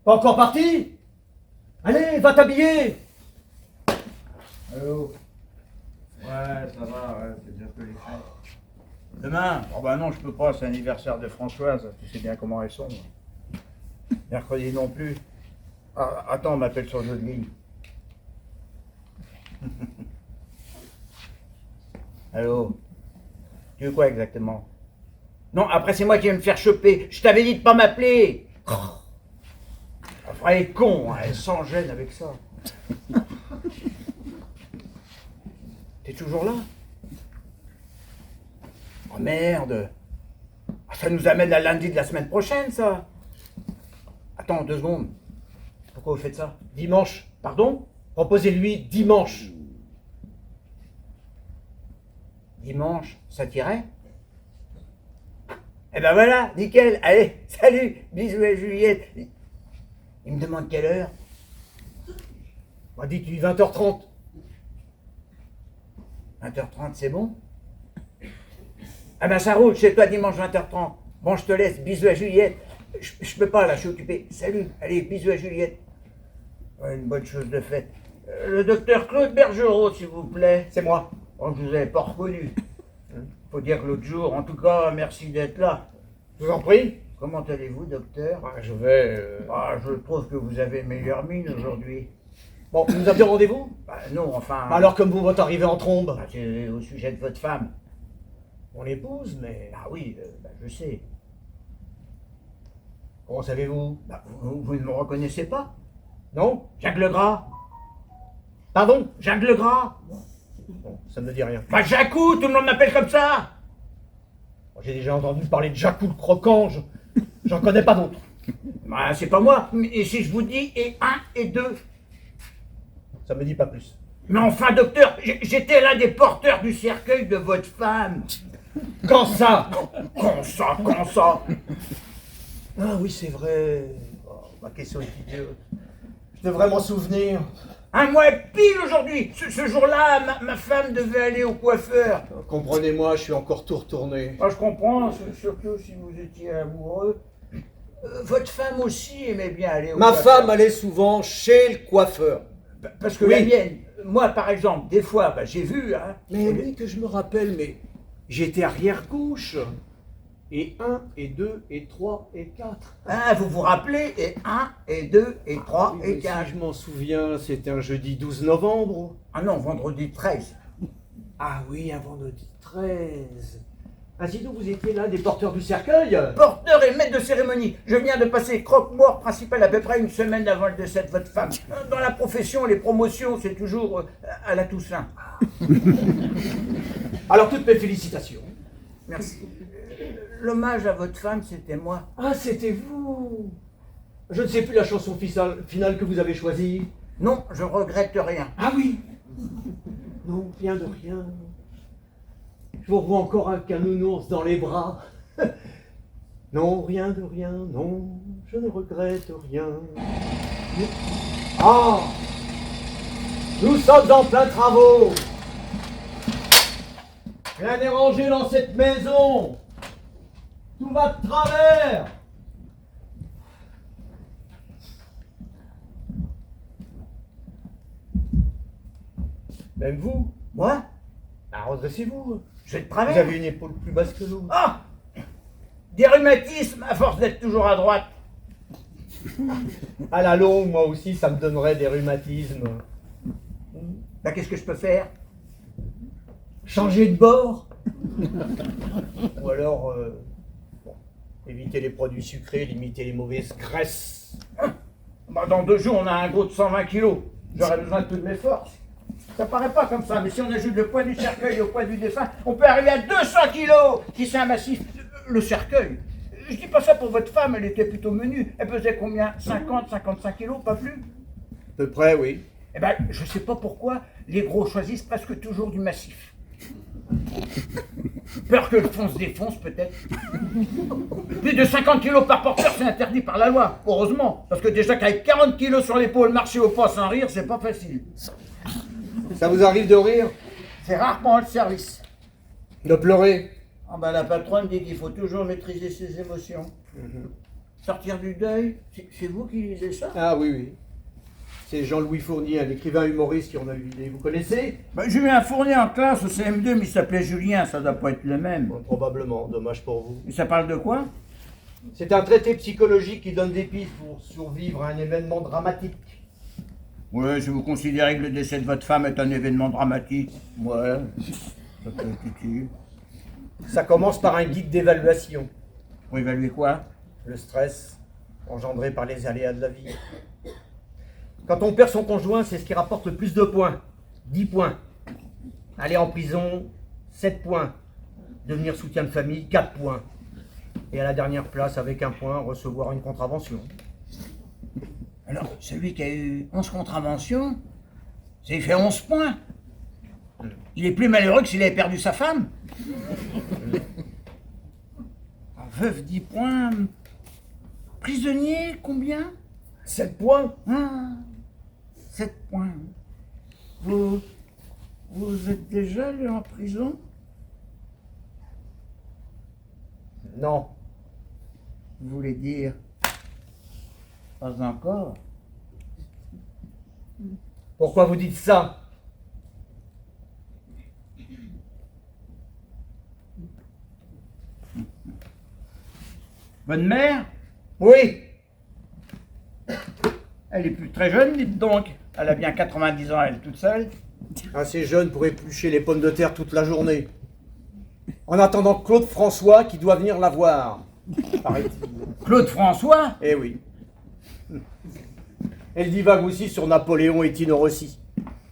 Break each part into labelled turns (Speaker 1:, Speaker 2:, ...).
Speaker 1: Pas encore parti? Allez, va t'habiller.
Speaker 2: Allô? Ouais, ça va, ouais, c'est bientôt les fêtes. Demain? Oh bah non, je peux pas, c'est l'anniversaire de Françoise, tu sais bien comment elles sont. Mercredi non plus. Ah, attends, on m'appelle sur l'autre ligne. Allô? Tu veux quoi exactement? Non, après c'est moi qui vais me faire choper. Je t'avais dit de pas m'appeler. Elle est con, hein, elle s'en gêne avec ça. T'es toujours là? Oh merde! Ah, ça nous amène à lundi de la semaine prochaine, ça! Attends, 2 secondes. Pourquoi vous faites ça?
Speaker 1: Dimanche.
Speaker 2: Pardon?
Speaker 1: Proposez-lui dimanche.
Speaker 2: Dimanche, ça t'irait? Eh ben voilà, nickel! Allez, salut! Bisous à Juliette! Il me demande quelle heure?
Speaker 1: Bah, dites-lui 20h30.
Speaker 2: 20h30, c'est bon? Ah ben ça roule chez toi dimanche 20h30. Bon, je te laisse. Bisous à Juliette. Je peux pas là, je suis occupé. Salut. Allez, bisous à Juliette. Ouais, une bonne chose de faite. Le docteur Claude Bergerot, s'il vous plaît.
Speaker 1: C'est moi.
Speaker 2: Oh, je vous avais pas reconnu. Faut dire que l'autre jour, en tout cas, merci d'être là.
Speaker 1: Je vous en prie.
Speaker 2: Comment allez-vous, docteur?
Speaker 1: Ah, je vais...
Speaker 2: Ah, je trouve que vous avez meilleure mine aujourd'hui.
Speaker 1: Bon, nous avions rendez-vous?
Speaker 2: Bah non, enfin...
Speaker 1: Bah, alors comme vous votre arrivée en trombe?
Speaker 2: Bah, c'est au sujet de votre femme.
Speaker 1: Mon épouse, mais...
Speaker 2: Ah oui, bah, je sais.
Speaker 1: Comment savez-vous?
Speaker 2: Bah, vous ne me reconnaissez pas?
Speaker 1: Non?
Speaker 2: Jacques Legras?
Speaker 1: Pardon?
Speaker 2: Jacques Legras?
Speaker 1: Bon, ça ne me dit rien.
Speaker 2: Bah Jacou, tout le monde m'appelle comme ça.
Speaker 1: J'ai déjà entendu parler de Jacou le croquant, j'en connais pas d'autres.
Speaker 2: Bah c'est pas moi, mais si je vous dis et 1 et 2.
Speaker 1: Ça me dit pas plus.
Speaker 2: Mais enfin docteur, j'étais l'un des porteurs du cercueil de votre femme.
Speaker 1: Quand ça?
Speaker 2: Quand ça?
Speaker 1: Ah oui, c'est vrai. Oh, ma question est idiote. Je devrais m'en souvenir.
Speaker 2: Un mois pile aujourd'hui. Ce jour-là, ma femme devait aller au coiffeur.
Speaker 1: Comprenez-moi, je suis encore tout retourné.
Speaker 2: Ah, je comprends, surtout si vous étiez amoureux. Votre femme aussi aimait bien aller au
Speaker 1: Ma
Speaker 2: coiffeur.
Speaker 1: femme allait souvent chez le coiffeur.
Speaker 2: Parce que
Speaker 1: Oui.
Speaker 2: la mienne, moi par exemple, des fois, bah, j'ai vu, hein.
Speaker 1: Mais oui, que je me rappelle, mais j'étais arrière-gauche. Et 1, et 2, et 3, et 4.
Speaker 2: Ah, vous vous rappelez, et 1, et 2, et 3, et 4.
Speaker 1: Si je m'en souviens, c'était un jeudi 12 novembre.
Speaker 2: Ah non, vendredi 13.
Speaker 1: Ah oui, un vendredi 13. Ainsi donc, vous étiez l'un des porteurs du cercueil?
Speaker 2: Porteur et maître de cérémonie. Je viens de passer croque-mort principal à peu près une semaine avant le décès de votre femme. Dans la profession, les promotions, c'est toujours à la Toussaint.
Speaker 1: Alors, toutes mes félicitations.
Speaker 2: Merci. L'hommage à votre femme, c'était moi.
Speaker 1: Ah, c'était vous. Je ne sais plus la chanson finale que vous avez choisie.
Speaker 2: Non, je regrette rien.
Speaker 1: Ah oui. Non, rien de rien. Je vous revois encore avec un nounours dans les bras. Non, rien de rien, non, je ne regrette rien. Ah! Nous sommes en plein travaux. Rien n'est rangé dans cette maison. Tout va de travers. Même vous?
Speaker 2: Moi?
Speaker 1: Ah, redressez-vous.
Speaker 2: Je vais de
Speaker 1: Vous
Speaker 2: travers.
Speaker 1: avez une épaule plus basse que l'autre.
Speaker 2: Ah! Des rhumatismes à force d'être toujours à droite.
Speaker 1: À la longue, moi aussi, ça me donnerait des rhumatismes.
Speaker 2: Bah, qu'est-ce que je peux faire?
Speaker 1: Changer de bord. Ou alors, bon, éviter les produits sucrés, limiter les mauvaises graisses.
Speaker 2: Bah, dans 2 jours, on a un gros de 120 kilos. J'aurais besoin de toutes mes forces. Ça paraît pas comme ça, mais si on ajoute le poids du cercueil au poids du dessin, on peut arriver à 200 kilos, qui c'est un massif. Le cercueil. Je dis pas ça pour votre femme, elle était plutôt menue. Elle pesait combien? 50, 55 kilos, pas plus?
Speaker 1: À peu près, oui.
Speaker 2: Eh ben, je sais pas pourquoi les gros choisissent presque toujours du massif. Peur que le fond se défonce, peut-être. Plus de 50 kilos par porteur, c'est interdit par la loi. Heureusement. Parce que déjà qu'avec 40 kilos sur l'épaule, marcher au pas sans rire, c'est pas facile.
Speaker 1: Ça vous arrive de rire?
Speaker 2: C'est rare pendant le service.
Speaker 1: De pleurer?
Speaker 2: Ah ben, la patronne dit qu'il faut toujours maîtriser ses émotions. Sortir du deuil, c'est vous qui lisez ça?
Speaker 1: Ah oui, oui. C'est Jean-Louis Fournier, un écrivain humoriste qui en a eu l'idée. Vous connaissez?
Speaker 2: J'ai eu un Fournier en classe au CM2, mais il s'appelait Julien, ça doit pas être le même.
Speaker 1: Bon, probablement, dommage pour vous.
Speaker 2: Et ça parle de quoi?
Speaker 1: C'est un traité psychologique qui donne des pistes pour survivre à un événement dramatique.
Speaker 2: Ouais, si vous considérez que le décès de votre femme est un événement dramatique, ouais, ça peut être utile.
Speaker 1: Ça commence par un guide d'évaluation.
Speaker 2: Pour évaluer quoi?
Speaker 1: Le stress engendré par les aléas de la vie. Quand on perd son conjoint, c'est ce qui rapporte le plus de points. 10 points. Aller en prison, 7 points. Devenir soutien de famille, 4 points. Et à la dernière place, avec 1 point, recevoir une contravention.
Speaker 2: Alors, celui qui a eu 11 contraventions, ça lui fait 11 points. Il est plus malheureux que s'il avait perdu sa femme. Veuve, 10 points. Prisonnier, combien?
Speaker 1: 7 points.
Speaker 2: Ah, 7 points. Vous êtes déjà allé en prison?
Speaker 1: Non.
Speaker 2: Vous voulez dire? Pas encore.
Speaker 1: Pourquoi vous dites ça?
Speaker 2: Bonne mère?
Speaker 1: Oui.
Speaker 2: Elle est plus très jeune, dites donc. Elle a bien 90 ans, elle, toute seule.
Speaker 1: Assez jeune pour éplucher les pommes de terre toute la journée. En attendant Claude François qui doit venir la voir, paraît-il.
Speaker 2: Claude François?
Speaker 1: Eh oui. Elle divague aussi sur Napoléon et Tino Rossi.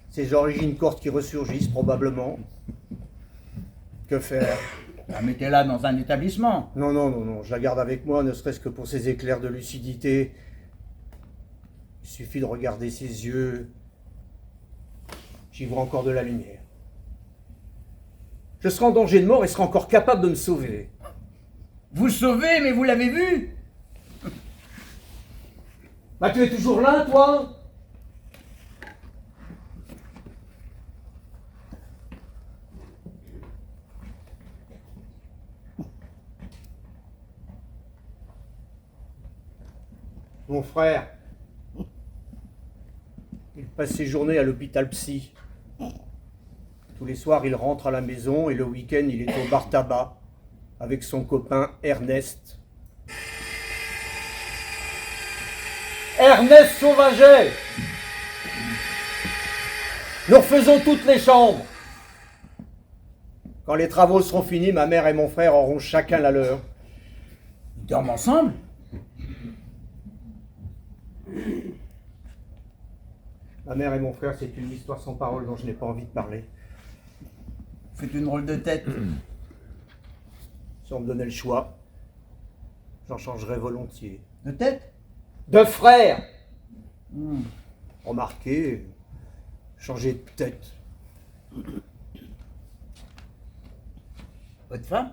Speaker 1: Ses origines courtes qui ressurgissent probablement. Que faire?
Speaker 2: Mettez-la dans un établissement.
Speaker 1: Non, non, non, non, je la garde avec moi, ne serait-ce que pour ses éclairs de lucidité. Il suffit de regarder ses yeux. J'y vois encore de la lumière. Je serai en danger de mort et serai encore capable de me sauver.
Speaker 2: Vous sauvez, mais vous l'avez vu?
Speaker 1: Bah tu es toujours là, toi? Mon frère, il passe ses journées à l'hôpital psy. Tous les soirs, il rentre à la maison et le week-end, il est au bar tabac avec son copain Ernest. Ernest Sauvaget! Nous refaisons toutes les chambres. Quand les travaux seront finis, ma mère et mon frère auront chacun la leur.
Speaker 2: Ils dorment ensemble?
Speaker 1: Ma mère et mon frère, c'est une histoire sans parole dont je n'ai pas envie de parler.
Speaker 2: Faites une drôle de tête.
Speaker 1: Si on me donnait le choix, j'en changerais volontiers.
Speaker 2: De tête?
Speaker 1: De frères! Remarquez, changer de tête.
Speaker 2: Votre femme?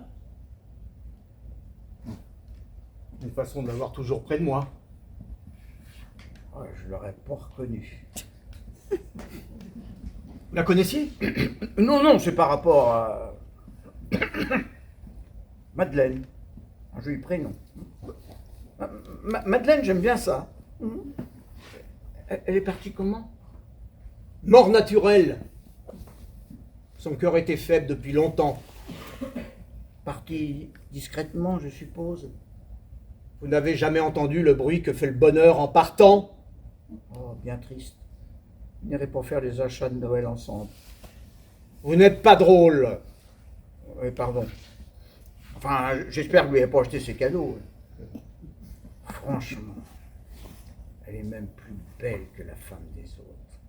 Speaker 1: Une façon de l'avoir toujours près de moi.
Speaker 2: Oh, je l'aurais pas reconnue.
Speaker 1: Vous la connaissiez?
Speaker 2: Non, non, c'est par rapport à... Madeleine. Un joli prénom. Madeleine, j'aime bien ça. Elle est partie comment?
Speaker 1: Mort naturelle. Son cœur était faible depuis longtemps.
Speaker 2: Partie discrètement, je suppose.
Speaker 1: Vous n'avez jamais entendu le bruit que fait le bonheur en partant?
Speaker 2: Oh, bien triste. On n'irait pas faire les achats de Noël ensemble.
Speaker 1: Vous n'êtes pas drôle.
Speaker 2: Oui, pardon. Enfin, j'espère que vous n'avez pas acheté ses cadeaux. Franchement, elle est même plus belle que la femme des autres.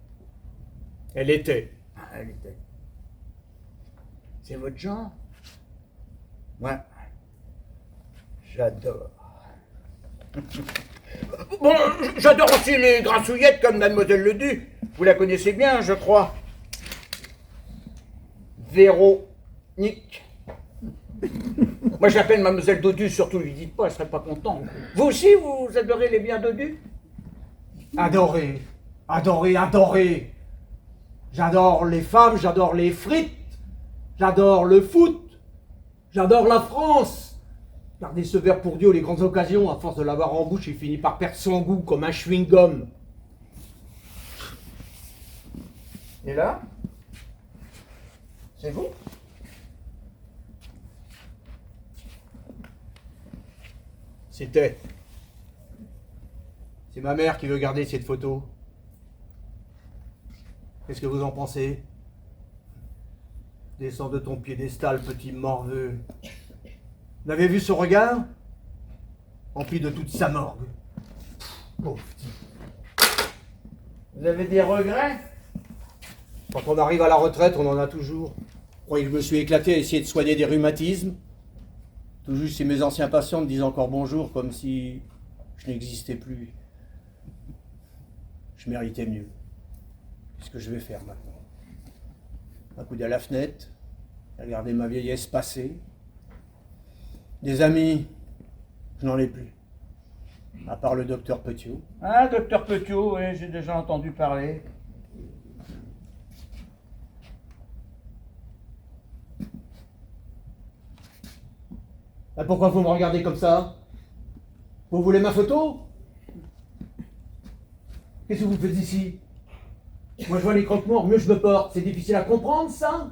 Speaker 1: Elle était.
Speaker 2: Ah, elle était. C'est votre genre? Ouais. J'adore. Bon, j'adore aussi les grassouillettes comme Mademoiselle Ledoux. Vous la connaissez bien, je crois. Véronique. Moi, j'appelle Mademoiselle Dodu, surtout lui dites pas, elle serait pas contente. Vous aussi, vous adorez les biens Dodu?
Speaker 1: Adoré, adoré, adoré. J'adore les femmes, j'adore les frites, j'adore le foot, j'adore la France. Gardez ce verre pour Dieu aux les grandes occasions, à force de l'avoir en bouche, il finit par perdre son goût comme un chewing-gum.
Speaker 2: Et là? C'est vous?
Speaker 1: C'était. C'est ma mère qui veut garder cette photo. Qu'est-ce que vous en pensez? Descends de ton piédestal, petit morveux. Vous avez vu ce regard? Empli de toute sa morgue. Pauvre type.
Speaker 2: Vous avez des regrets?
Speaker 1: Quand on arrive à la retraite, on en a toujours. Vous croyez que je me suis éclaté à essayer de soigner des rhumatismes? Tout juste si mes anciens patients me disent encore bonjour comme si je n'existais plus. Je méritais mieux. Qu'est-ce que je vais faire maintenant? Accouder à la fenêtre, regarder ma vieillesse passer. Des amis, je n'en ai plus. À part le docteur Petiot.
Speaker 2: Ah, docteur Petiot, oui, j'ai déjà entendu parler.
Speaker 1: Ah, pourquoi vous me regardez comme ça? Vous voulez ma photo? Qu'est-ce que vous faites ici? Moi je vois les croque-morts, mieux je me porte. C'est difficile à comprendre ça?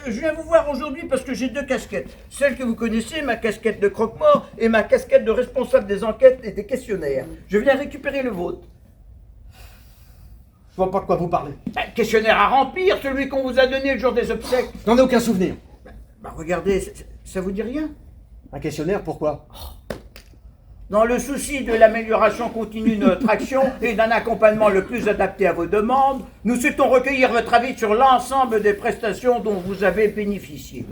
Speaker 2: Je viens vous voir aujourd'hui parce que j'ai deux casquettes. Celle que vous connaissez, ma casquette de croque-mort, et ma casquette de responsable des enquêtes et des questionnaires. Je viens récupérer le vôtre.
Speaker 1: Je vois pas de quoi vous parlez.
Speaker 2: Un questionnaire à remplir, celui qu'on vous a donné le jour des obsèques.
Speaker 1: J'en ai aucun souvenir.
Speaker 2: Bah regardez, ça vous dit rien?
Speaker 1: Un questionnaire, pourquoi?
Speaker 2: Dans le souci de l'amélioration continue de notre action et d'un accompagnement le plus adapté à vos demandes, nous souhaitons recueillir votre avis sur l'ensemble des prestations dont vous avez bénéficié.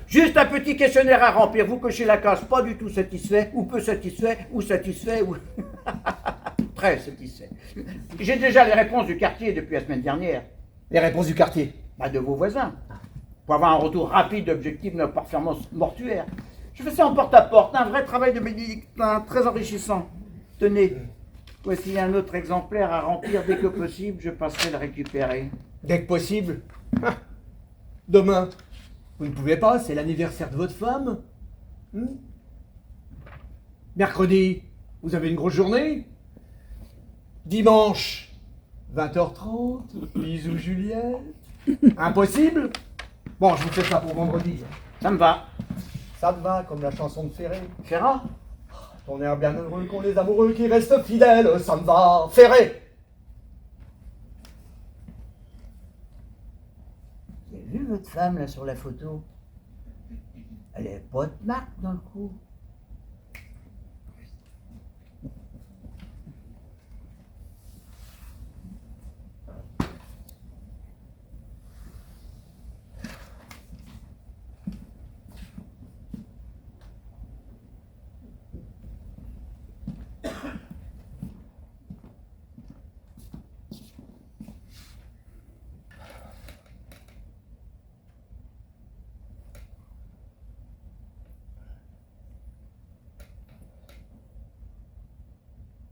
Speaker 2: Juste un petit questionnaire à remplir. Vous cochez la case pas du tout satisfait, ou peu satisfait, ou satisfait, ou... très satisfait. J'ai déjà les réponses du quartier depuis la semaine dernière.
Speaker 1: Les réponses du quartier.
Speaker 2: Bah de vos voisins. Pour avoir un retour rapide d'objectifs de notre performance mortuaire. Je fais ça en porte-à-porte, un vrai travail de bénédictin, très enrichissant. Tenez, voici un autre exemplaire à remplir dès que possible, je passerai le récupérer.
Speaker 1: Dès que possible. Ah, demain. Vous ne pouvez pas, c'est l'anniversaire de votre femme. Mercredi, vous avez une grosse journée. Dimanche, 20h30, bisous Juliette. Impossible. Bon, je vous fais ça pour vendredi.
Speaker 2: Ça me va.
Speaker 1: Ça me va, comme la chanson de Ferré.
Speaker 2: Ferrat?
Speaker 1: On est bien heureux qu'on les amoureux qui restent fidèles, ça me va. Ferré.
Speaker 2: Vous avez vu votre femme là sur la photo? Elle est pas de marque dans le cou.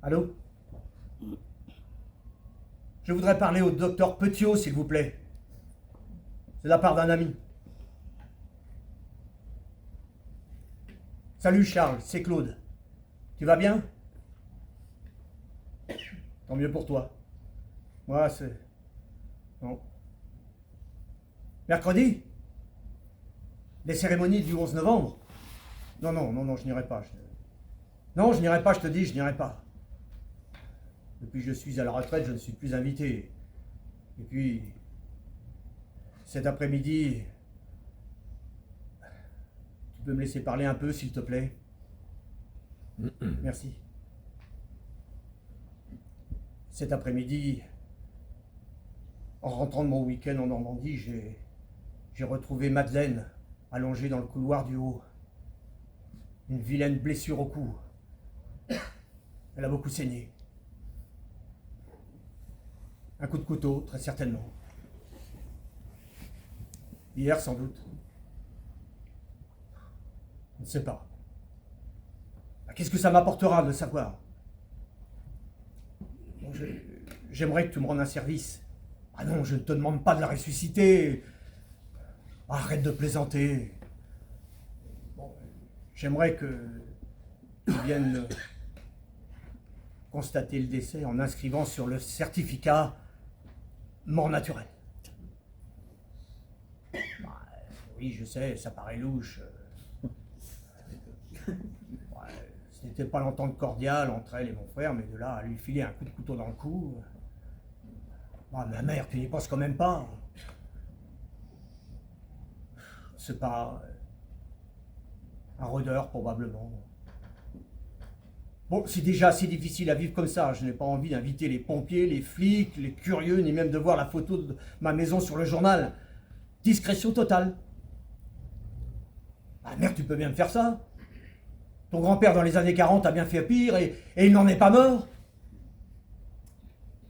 Speaker 1: Allô? Je voudrais parler au docteur Petiot, s'il vous plaît. C'est de la part d'un ami. Salut Charles, c'est Claude. Tu vas bien? Tant mieux pour toi. Moi, c'est... Non. Mercredi? Les cérémonies du 11 novembre? Non, je n'irai pas. Non, je n'irai pas, je te dis, je n'irai pas. Depuis que je suis à la retraite, je ne suis plus invité. Et puis, cet après-midi, tu peux me laisser parler un peu, s'il te plaît? Merci. Cet après-midi, en rentrant de mon week-end en Normandie, j'ai retrouvé Madeleine allongée dans le couloir du haut. Une vilaine blessure au cou. Elle a beaucoup saigné. Un coup de couteau, très certainement. Hier, sans doute. Je ne sais pas. Qu'est-ce que ça m'apportera de le savoir? Bon, j'aimerais que tu me rendes un service. Ah non, je ne te demande pas de la ressusciter. Arrête de plaisanter. Bon,
Speaker 3: J'aimerais que tu viennes constater le décès en inscrivant sur le certificat mort naturelle. Bah, oui, je sais, ça paraît louche. Ce n'était pas l'entente cordiale entre elle et mon frère, mais de là à lui filer un coup de couteau dans le cou. Bah, ma mère, tu n'y penses quand même pas. C'est pas un rôdeur, probablement. Bon, c'est déjà assez difficile à vivre comme ça. Je n'ai pas envie d'inviter les pompiers, les flics, les curieux, ni même de voir la photo de ma maison sur le journal. Discrétion totale. Ah merde, tu peux bien me faire ça. Ton grand-père dans les années 40 a bien fait pire et il n'en est pas mort.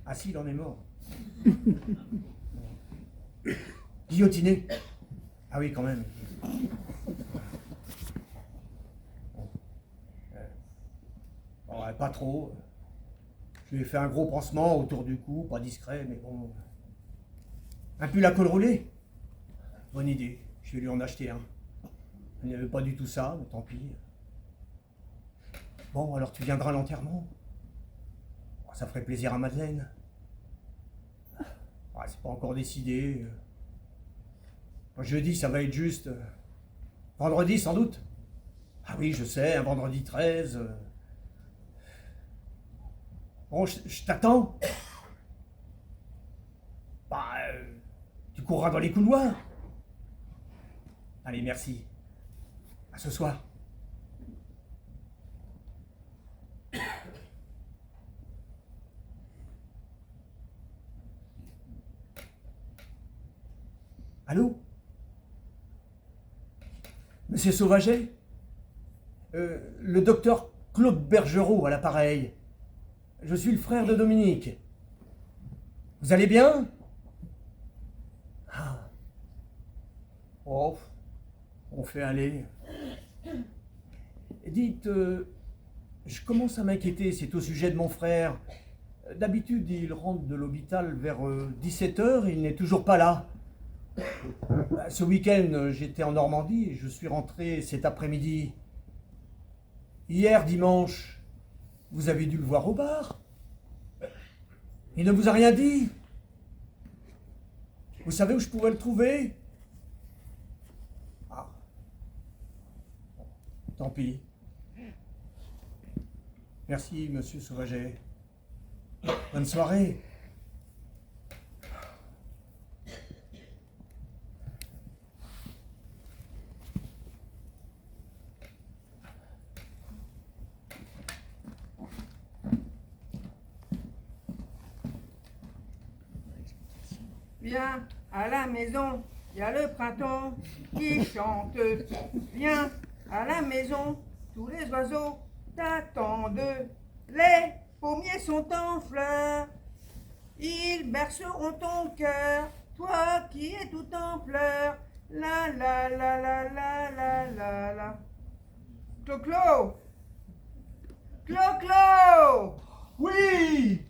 Speaker 3: Ah si, il en est mort. Guillotiné. Ah oui, quand même. Ouais, pas trop. Je lui ai fait un gros pansement autour du cou, pas discret, mais bon. Un pull à col roulé. Bonne idée, je vais lui en acheter un. Il n'y avait pas du tout ça, mais tant pis. Bon, alors tu viendras à l'enterrement. Ça ferait plaisir à Madeleine. Ouais, c'est pas encore décidé. Jeudi, ça va être juste. Vendredi, sans doute. Ah oui, je sais, un vendredi 13. Bon, je t'attends. Bah, tu courras dans les couloirs. Allez, merci. À ce soir. Allô? Monsieur Sauvaget? Le docteur Claude Bergerot à l'appareil. Je suis le frère de Dominique. Vous allez bien? Ah. Oh, on fait aller. Dites, je commence à m'inquiéter, c'est au sujet de mon frère. D'habitude, il rentre de l'hôpital vers 17h, il n'est toujours pas là. Ce week-end, j'étais en Normandie et je suis rentré cet après-midi. Hier, dimanche, vous avez dû le voir au bar. Il ne vous a rien dit. Vous savez où je pouvais le trouver? Ah. Tant pis. Merci, monsieur Sauvaget. Bonne soirée.
Speaker 4: Viens à la maison, il y a le printemps qui chante. Viens à la maison, tous les oiseaux t'attendent. Les pommiers sont en fleurs, ils berceront ton cœur, toi qui es tout en pleurs. La la la la la la la la. Clo-Clo! Clo-Clo!
Speaker 1: Oui!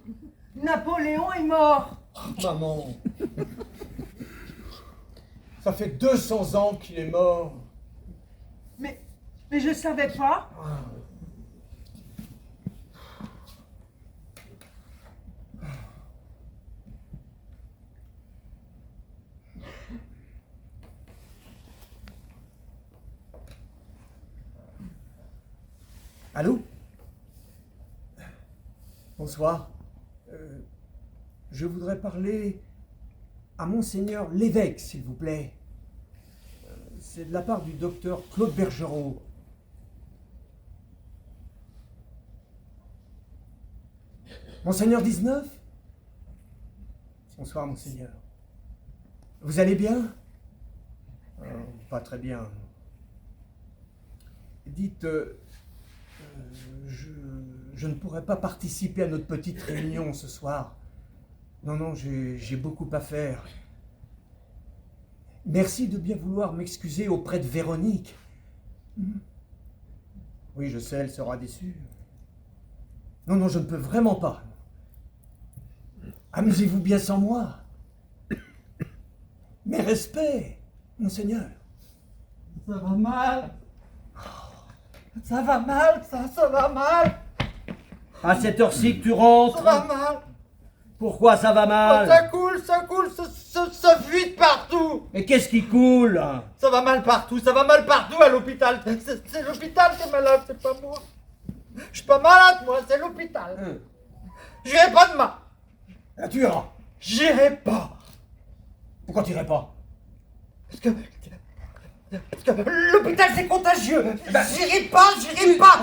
Speaker 4: Napoléon est mort!
Speaker 1: Maman! Ça fait 200 ans qu'il est mort.
Speaker 4: Mais je savais pas.
Speaker 3: Allô? Bonsoir. Je voudrais parler à Monseigneur l'évêque, s'il vous plaît. C'est de la part du docteur Claude Bergerot. Monseigneur 19? Bonsoir, Monseigneur. Vous allez bien? Pas très bien. Dites, je ne pourrais pas participer à notre petite réunion ce soir. Non, j'ai beaucoup à faire. Merci de bien vouloir m'excuser auprès de Véronique. Oui, je sais, elle sera déçue. Non, je ne peux vraiment pas. Amusez-vous bien sans moi. Mes respects, Monseigneur.
Speaker 4: Ça va mal.
Speaker 5: Ça va mal, ça va mal.
Speaker 3: À cette heure-ci que tu rentres.
Speaker 5: Ça va mal.
Speaker 3: Pourquoi ça va mal?
Speaker 5: Ça coule, ça fuite partout.
Speaker 3: Et qu'est-ce qui coule?
Speaker 5: Ça va mal partout à l'hôpital. C'est l'hôpital qui est malade, c'est pas moi. Je suis pas malade, moi, c'est l'hôpital. J'irai pas demain.
Speaker 3: Là, tu iras.
Speaker 5: J'irai pas.
Speaker 3: Pourquoi tu irais pas?
Speaker 5: Parce que l'hôpital c'est contagieux. J'irai pas.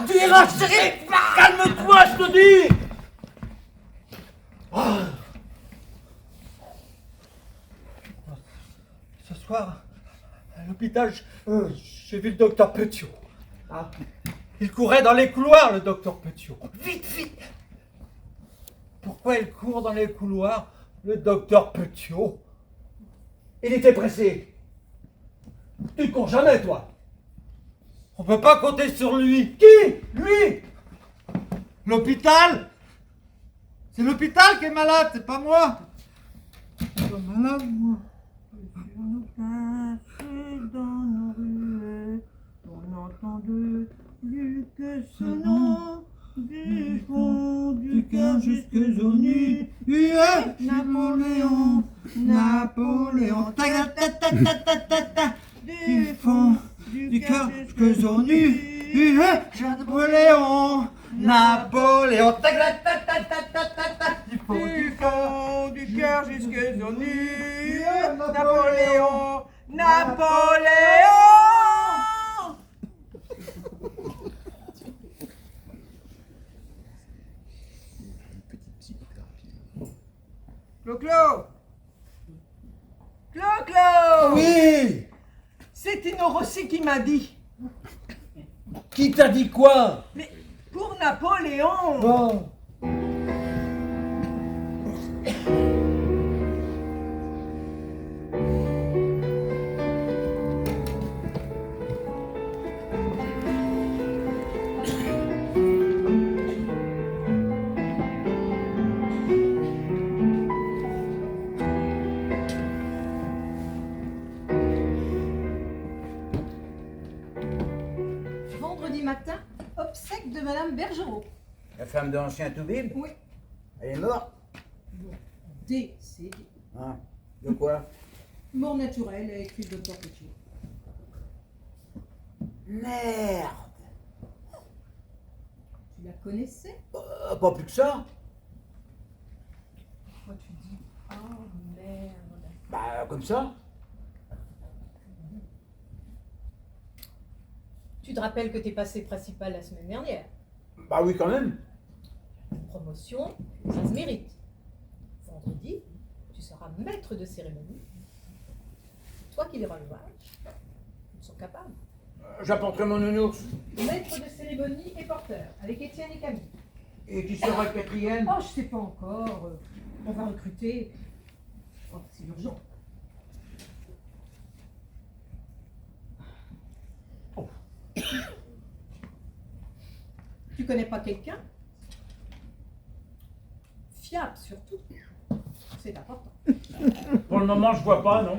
Speaker 3: Tu iras.
Speaker 5: J'irai pas.
Speaker 3: Calme-toi, je te dis.
Speaker 5: Ce soir, à l'hôpital, j'ai vu le docteur Petiot.
Speaker 3: Ah.
Speaker 5: Il courait dans les couloirs, le docteur Petiot. Vite. Pourquoi il court dans les couloirs, le docteur Petiot?
Speaker 3: Il était pressé. Tu ne cours jamais, toi.
Speaker 5: On peut pas compter sur lui.
Speaker 3: Qui? Lui?
Speaker 5: L'hôpital? C'est l'hôpital qui est malade, c'est pas moi. Je suis pas malade, moi.
Speaker 4: Sur nos places, dans nos ruelles, on n'entend plus que ce nom du fond du cœur jusqu'aux nues. Napoléon,
Speaker 5: Du fond du cœur jusqu'aux nues. Napoléon.
Speaker 4: Du fond du cœur jusqu'aux nues. Napoléon. Clo-Clo.
Speaker 3: Oui.
Speaker 4: C'est Tino Rossi qui m'a dit.
Speaker 3: Qui t'a dit quoi?
Speaker 4: Mais pour Napoléon.
Speaker 3: Bon.
Speaker 6: Vendredi matin, obsèque de Madame Bergerot.
Speaker 2: La femme de l'ancien Toubib?
Speaker 6: Oui.
Speaker 2: Elle est morte?
Speaker 6: Décédée.
Speaker 2: Ah, de quoi?
Speaker 6: Mort naturelle, a écrit le docteur Petiot.
Speaker 2: Merde!
Speaker 6: Tu la connaissais?
Speaker 2: Pas plus que ça?
Speaker 6: Pourquoi tu dis oh merde?
Speaker 2: Bah, comme ça?
Speaker 6: Tu te rappelles que t'es passé principal la semaine dernière?
Speaker 2: Bah oui, quand même.
Speaker 6: Une promotion, ça se mérite. Vendredi, tu seras maître de cérémonie. Toi qui les relevages, ils sont capables.
Speaker 2: J'apporterai mon nounours.
Speaker 6: Maître de cérémonie et porteur, avec Étienne et Camille.
Speaker 2: Et qui sera le quatrième?
Speaker 6: Oh, je sais pas encore. On va recruter. Oh, c'est urgent. Tu connais pas quelqu'un? Fiable surtout. C'est important.
Speaker 2: Pour le moment, je vois pas, non?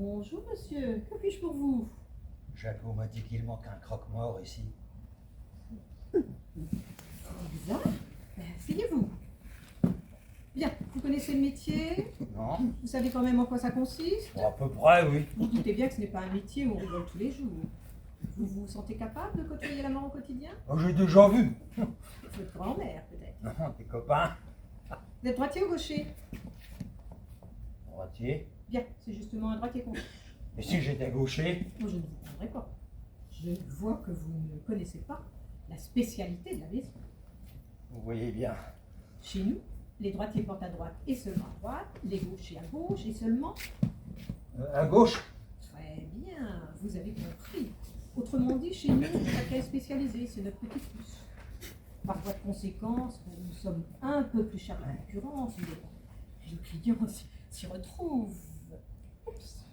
Speaker 6: Bonjour monsieur, que puis-je pour vous?
Speaker 5: Jaco m'a dit qu'il manque un croque-mort ici.
Speaker 6: Bizarre. Asseyez-vous. Bien, vous connaissez le métier?
Speaker 5: Non?
Speaker 6: Vous savez quand même en quoi ça consiste?
Speaker 5: À peu près, oui.
Speaker 6: Vous doutez bien que ce n'est pas un métier où on rigole tous les jours. Vous vous sentez capable de côtoyer la mort au quotidien?
Speaker 5: J'ai déjà vu.
Speaker 6: Votre grand-mère peut-être.
Speaker 5: Non, tes copains.
Speaker 6: Vous êtes droitier ou gaucher?
Speaker 5: Droitier.
Speaker 6: Bien, c'est justement un droitier qu'on cherche.
Speaker 2: Et si j'étais gaucher?
Speaker 6: Moi, je ne vous prendrai pas. Je vois que vous ne connaissez pas la spécialité de la maison.
Speaker 2: Vous voyez bien.
Speaker 6: Chez nous, les droitiers portent à droite et seulement à droite, les gauchers à gauche et seulement...
Speaker 2: À gauche?
Speaker 6: Très bien, vous avez compris. Autrement dit, chez nous, chacun est spécialisé, c'est notre petit plus. Par voie de conséquence, nous sommes un peu plus chers que la concurrence, mais le client s'y retrouve. Oups.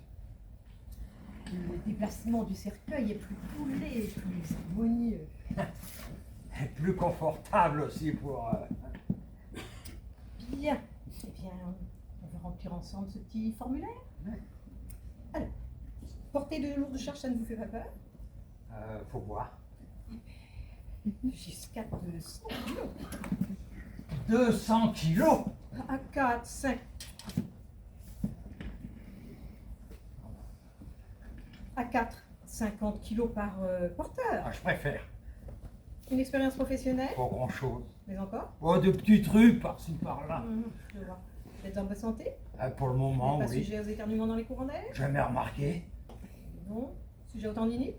Speaker 6: Le déplacement du cercueil est plus coulé, plus harmonieux.
Speaker 2: Et plus confortable aussi pour...
Speaker 6: Bien. Eh bien, on va remplir ensemble ce petit formulaire.
Speaker 2: Ouais.
Speaker 6: Alors, porter de lourdes charges, ça ne vous fait pas peur?
Speaker 2: Faut voir.
Speaker 6: Jusqu'à 200 kilos.
Speaker 2: 200 kilos?
Speaker 6: À 4, 5. À 4, 50 kilos par porteur.
Speaker 2: Ah, je préfère.
Speaker 6: Une expérience professionnelle?
Speaker 2: Pas grand-chose.
Speaker 6: Mais encore?
Speaker 2: Oh, de petits trucs par-ci par-là.
Speaker 6: Je vois. Vous êtes en bonne santé?
Speaker 2: Pour le
Speaker 6: Vous
Speaker 2: moment,
Speaker 6: n'êtes pas
Speaker 2: oui.
Speaker 6: sujet aux éternuements dans les courants d'air?
Speaker 2: Jamais remarqué.
Speaker 6: Non. Sujet aux tendinites?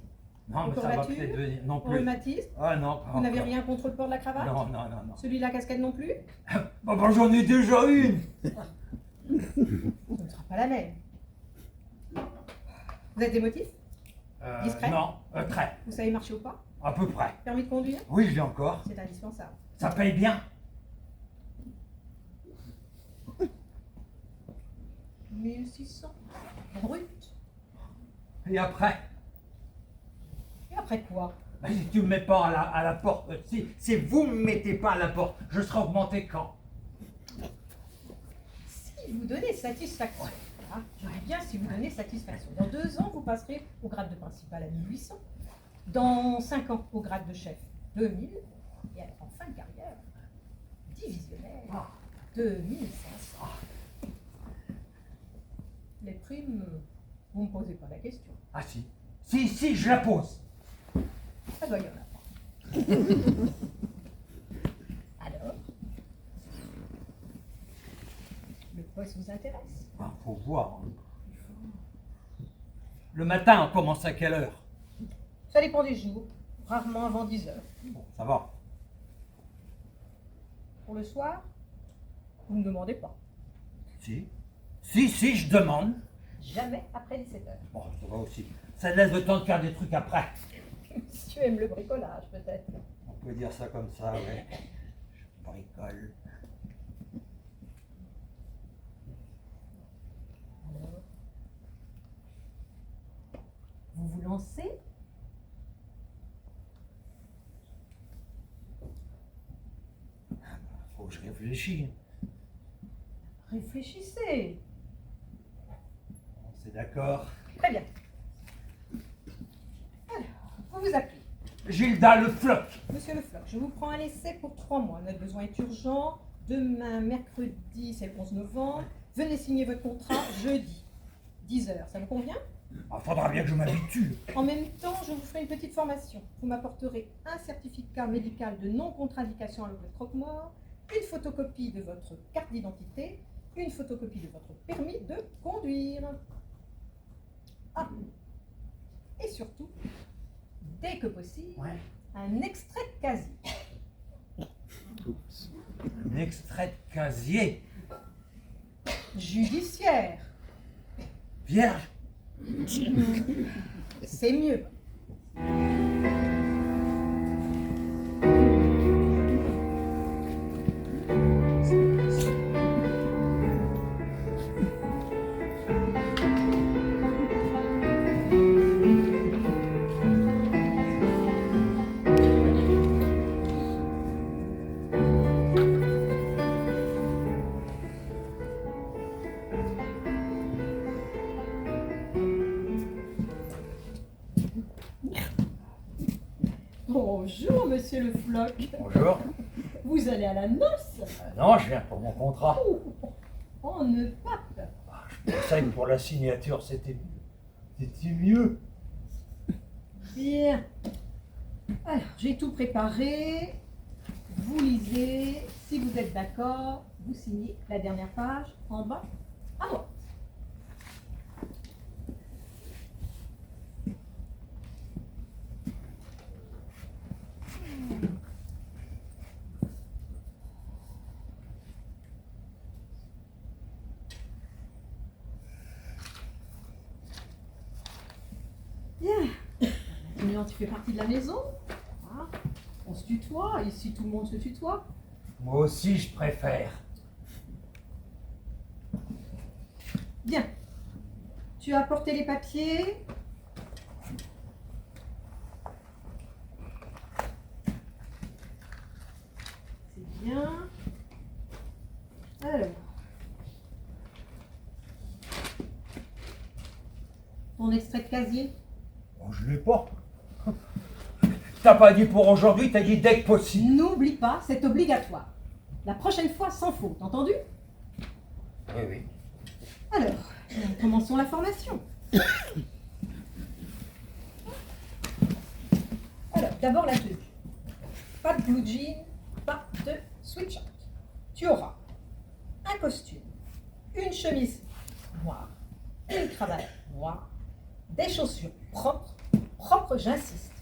Speaker 2: Non,
Speaker 6: Aux
Speaker 2: mais ça va
Speaker 6: courbatures?
Speaker 2: peut-être venir. Non
Speaker 6: Au
Speaker 2: plus.
Speaker 6: rhumatisme?
Speaker 2: Ah non, pas
Speaker 6: Vous n'avez
Speaker 2: encore.
Speaker 6: rien contre le port de la cravate?
Speaker 2: Non, non, non, non.
Speaker 6: Celui de la casquette non plus?
Speaker 2: Bah, j'en ai déjà une.
Speaker 6: Ce ne sera pas la même. Vous êtes émotif? Discret?
Speaker 2: Non, très.
Speaker 6: Vous savez marcher ou pas?
Speaker 2: À peu près.
Speaker 6: Permis de conduire?
Speaker 2: Oui, je l'ai encore.
Speaker 6: C'est indispensable.
Speaker 2: Ça paye bien.
Speaker 6: 1600 brut.
Speaker 2: Et après?
Speaker 6: Et après quoi?
Speaker 2: Bah, si tu me mets pas à la porte, si vous me mettez pas à la porte, je serai augmenté quand?
Speaker 6: Si vous donnez satisfaction. Ah, j'aurais bien si vous donnez satisfaction. Dans 2 ans, vous passerez au grade de principal à 1800. Dans 5 ans, au grade de chef, 2000. Et en fin de carrière, divisionnaire, 2500. Les primes, vous ne me posez pas la question.
Speaker 2: Ah si. Si, je la pose.
Speaker 6: Ça doit y en avoir. Alors, le poste vous intéresse?
Speaker 2: Ah, faut voir. Le matin, on commence à quelle heure?
Speaker 6: Ça dépend des jours, rarement avant 10 heures.
Speaker 2: Bon, ça va.
Speaker 6: Pour le soir, vous ne demandez pas.
Speaker 2: Si, je demande.
Speaker 6: Jamais après 17 heures.
Speaker 2: Bon, ça va aussi. Ça laisse le temps de faire des trucs après.
Speaker 6: Monsieur aime le bricolage, peut-être.
Speaker 2: On peut dire ça comme ça, ouais. Je bricole.
Speaker 6: Alors, vous vous lancez?
Speaker 2: Faut que je réfléchisse.
Speaker 6: Réfléchissez.
Speaker 2: C'est d'accord.
Speaker 6: Très bien. Alors, vous vous appelez
Speaker 2: Gilda Le Floch.
Speaker 6: Monsieur Le Floch, je vous prends un essai pour 3 mois. Notre besoin est urgent. Demain, mercredi, c'est le 11 novembre. Venez signer votre contrat jeudi. 10 heures, ça vous convient?
Speaker 2: Ah, faudra bien que je m'habitue.
Speaker 6: En même temps, je vous ferai une petite formation. Vous m'apporterez un certificat médical de non-contre-indication à l'objet de croque-mort, une photocopie de votre carte d'identité, une photocopie de votre permis de conduire. Ah, et surtout, dès que possible,
Speaker 2: Ouais.
Speaker 6: un extrait de casier.
Speaker 2: Un extrait de casier.
Speaker 6: Judiciaire,
Speaker 2: Vierge.
Speaker 6: c'est mieux. Bonjour, monsieur Le Floch.
Speaker 2: Bonjour.
Speaker 6: Vous allez à la noce?
Speaker 2: Non, je viens pour mon contrat.
Speaker 6: Oh, ne pape.
Speaker 2: Je pensais que pour la signature, c'était mieux.
Speaker 6: Bien. Alors, j'ai tout préparé. Vous lisez. Si vous êtes d'accord, vous signez la dernière page en bas à droite. Maintenant, tu fais partie de la maison. Hein, on se tutoie, ici tout le monde se tutoie.
Speaker 2: Moi aussi, je préfère.
Speaker 6: Bien. Tu as apporté les papiers. C'est bien. Alors. Ton extrait de casier.
Speaker 2: Oh, je l'ai pas. T'as pas dit pour aujourd'hui, t'as dit dès que possible.
Speaker 6: N'oublie pas, c'est obligatoire. La prochaine fois, sans faute, entendu?
Speaker 2: Oui, oui.
Speaker 6: Alors, commençons la formation. Alors, d'abord la tenue. Pas de blue jean, pas de sweatshirt. Tu auras un costume, une chemise noire, une cravate noire, des chaussures propres j'insiste.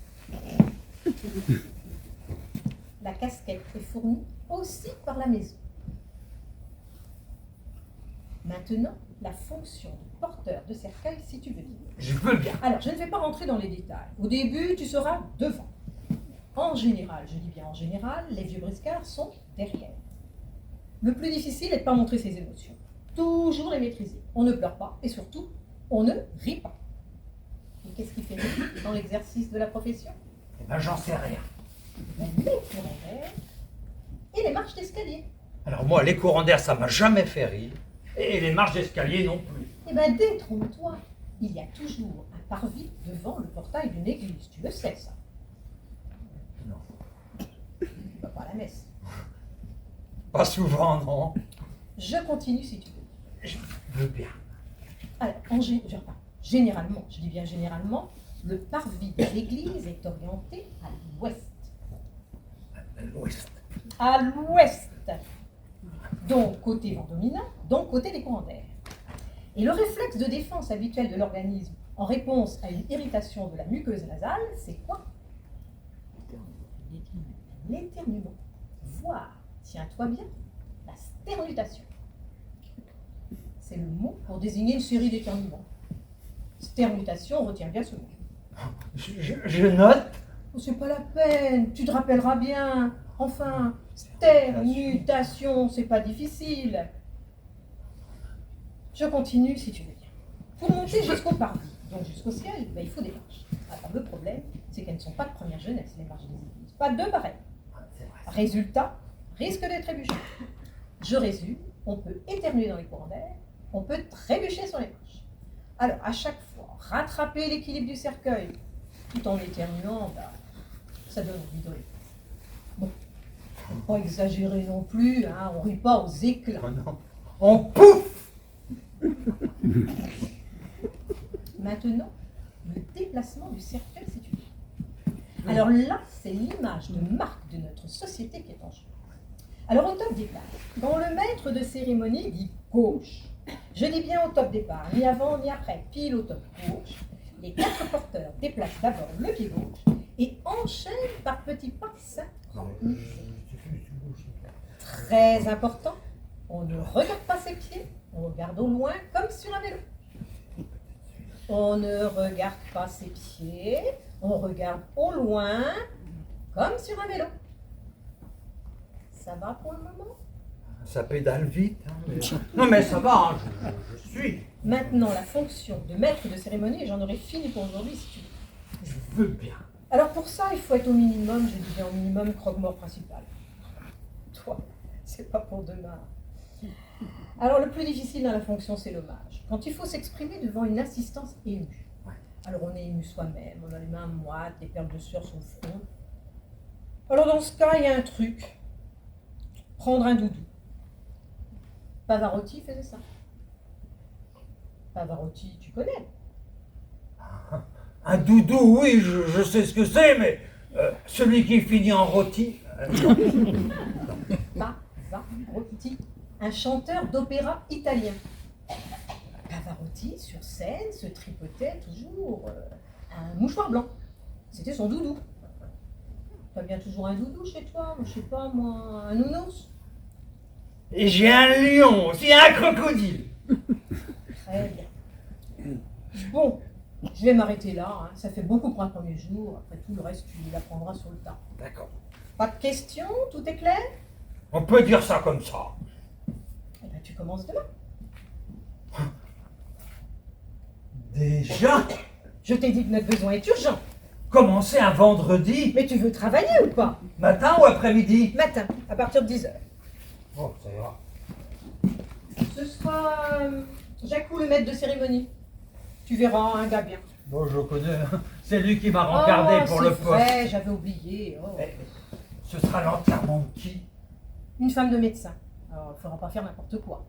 Speaker 6: La casquette est fournie aussi par la maison. Maintenant, la fonction de porteur de cercueil, si tu veux bien.
Speaker 2: Je veux bien.
Speaker 6: Alors, je ne vais pas rentrer dans les détails. Au début, tu seras devant. En général, je dis bien en général, les vieux briscards sont derrière. Le plus difficile est de ne pas montrer ses émotions. Toujours les maîtriser. On ne pleure pas et surtout, on ne rit pas. Et qu'est-ce qui fait rire dans l'exercice de la profession?
Speaker 2: Eh ben, j'en sais rien.
Speaker 6: Les courants d'air et les marches d'escalier.
Speaker 2: Alors moi, les courants d'air, ça m'a jamais fait rire. Et les marches d'escalier non plus.
Speaker 6: Eh bien, détrompe-toi. Il y a toujours un parvis devant le portail d'une église. Tu le sais, ça.
Speaker 2: Non.
Speaker 6: Tu vas pas à la messe.
Speaker 2: Pas souvent, non.
Speaker 6: Je continue si tu veux.
Speaker 2: Je veux bien.
Speaker 6: Alors, généralement, je dis bien généralement, le parvis de l'église est orienté à l'ouest.
Speaker 2: L'ouest.
Speaker 6: À l'ouest. Donc côté vent dominant, donc côté des courants d'air. Et le réflexe de défense habituel de l'organisme en réponse à une irritation de la muqueuse nasale, c'est quoi? L'éternuement. Voire, tiens-toi bien, la sternutation. C'est le mot pour désigner une série d'éternuements. Sternutation, retiens bien ce mot.
Speaker 2: Je note.
Speaker 6: Oh, c'est pas la peine, tu te rappelleras bien. Enfin, sternutation, c'est pas difficile. Je continue si tu veux bien. Pour monter jusqu'au parvis, donc jusqu'au ciel, il faut des marches. Alors, le problème, c'est qu'elles ne sont pas de première jeunesse, les marches des églises. Pas deux pareilles. Résultat, risque d'être trébuché. Je résume, on peut éternuer dans les courants d'air, on peut trébucher sur les marches. Alors, à chaque fois, rattraper l'équilibre du cercueil, tout en éternuant, ça donne envie de rire. Bon, faut pas exagérer non plus, hein, on rit pas aux éclats.
Speaker 2: Oh non. On pouf.
Speaker 6: Maintenant, le déplacement du cercueil, si tu veux. Alors là, c'est l'image de marque de notre société qui est en jeu. Alors au top départ, quand le maître de cérémonie dit gauche, je dis bien au top départ, ni avant ni après, pile au top gauche, les quatre porteurs déplacent d'abord le pied gauche et enchaînent par petits pas synchronisés. Très important, on ne regarde pas ses pieds, on regarde au loin comme sur un vélo. On ne regarde pas ses pieds, on regarde au loin comme sur un vélo. Ça va pour le moment?
Speaker 2: Ça pédale vite. Hein, mais... Non mais ça va, hein, je suis.
Speaker 6: Maintenant, la fonction de maître de cérémonie, et j'en aurai fini pour aujourd'hui si tu veux.
Speaker 2: Je veux bien.
Speaker 6: Alors pour ça, il faut être au minimum, je dis bien au minimum, croque-mort principal. Toi, c'est pas pour demain. Alors le plus difficile dans la fonction, c'est l'hommage. Quand il faut s'exprimer devant une assistance émue. Alors on est ému soi-même, on a les mains moites, les perles de sueur sur le front. Alors dans ce cas, il y a un truc. Prendre un doudou. Pavarotti faisait ça. Pavarotti, tu connais?
Speaker 2: Un doudou, oui, je sais ce que c'est, mais celui qui finit en rôti.
Speaker 6: Pavarotti, un chanteur d'opéra italien. Pavarotti, sur scène, se tripotait toujours un mouchoir blanc. C'était son doudou. T'as bien toujours un doudou chez toi? Je sais pas, moi, un nounours?
Speaker 2: Et j'ai un lion, aussi un crocodile.
Speaker 6: Très bien. Bon, Je vais m'arrêter là, hein. Ça fait beaucoup pour un premier jour. Après tout, le reste, tu l'apprendras sur le tas.
Speaker 2: D'accord.
Speaker 6: Pas de questions? Tout est clair?
Speaker 2: On peut dire ça comme ça.
Speaker 6: Eh ben, tu commences demain.
Speaker 2: Déjà?
Speaker 6: Je t'ai dit que notre besoin est urgent.
Speaker 2: Commencer un vendredi?
Speaker 6: Mais tu veux travailler ou pas?
Speaker 2: Matin ou après-midi?
Speaker 6: Matin, à partir de 10h.
Speaker 2: Oh, ça ira.
Speaker 6: Ce sera Jacou, le maître de cérémonie. Tu verras, un gars bien.
Speaker 2: Bon, je le connais. C'est lui qui m'a rencardé pour le poste.
Speaker 6: C'est vrai, j'avais oublié. Oh.
Speaker 2: Eh, ce sera l'enterrement de qui?
Speaker 6: Une femme de médecin. Alors, il ne faudra pas faire n'importe quoi.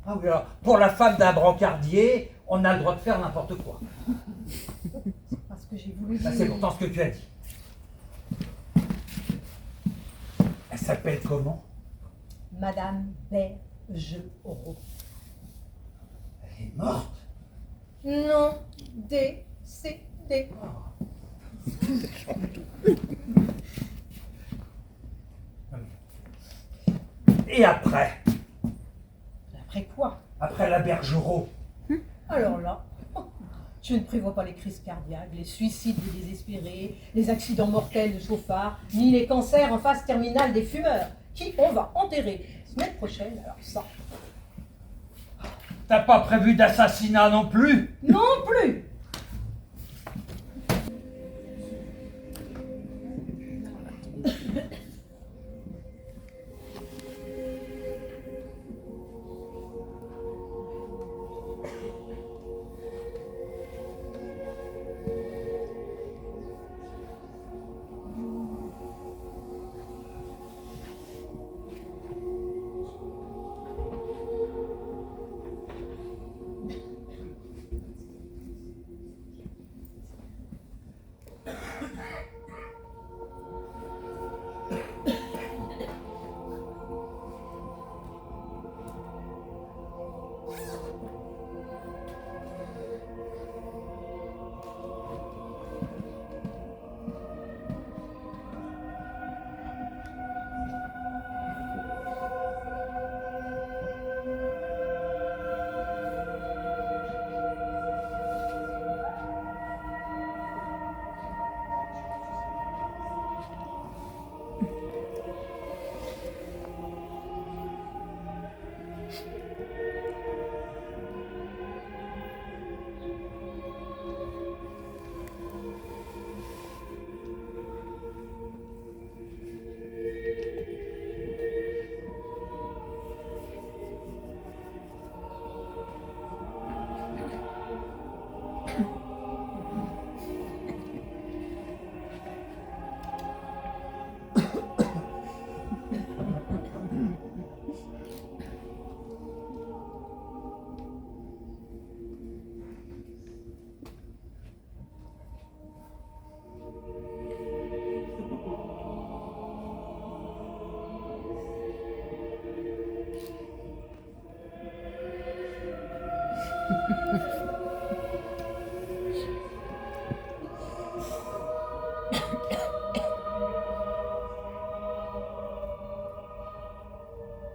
Speaker 2: Ah oui, alors, pour la femme d'un brancardier, on a le droit de faire n'importe quoi.
Speaker 6: Parce que j'ai voulu
Speaker 2: Ça,
Speaker 6: dire...
Speaker 2: c'est pourtant ce que tu as dit. Elle s'appelle comment?
Speaker 6: Madame Bergerot.
Speaker 2: Elle est morte.
Speaker 6: Non, décédée.
Speaker 2: Et après?
Speaker 6: Après quoi?
Speaker 2: Après la Bergerot.
Speaker 6: Alors là, je ne prévois pas les crises cardiaques, les suicides des désespérés, les accidents mortels de chauffards, ni les cancers en phase terminale des fumeurs, qui on va enterrer la semaine prochaine, alors ça.
Speaker 2: T'as pas prévu d'assassinat non plus?
Speaker 6: Non plus!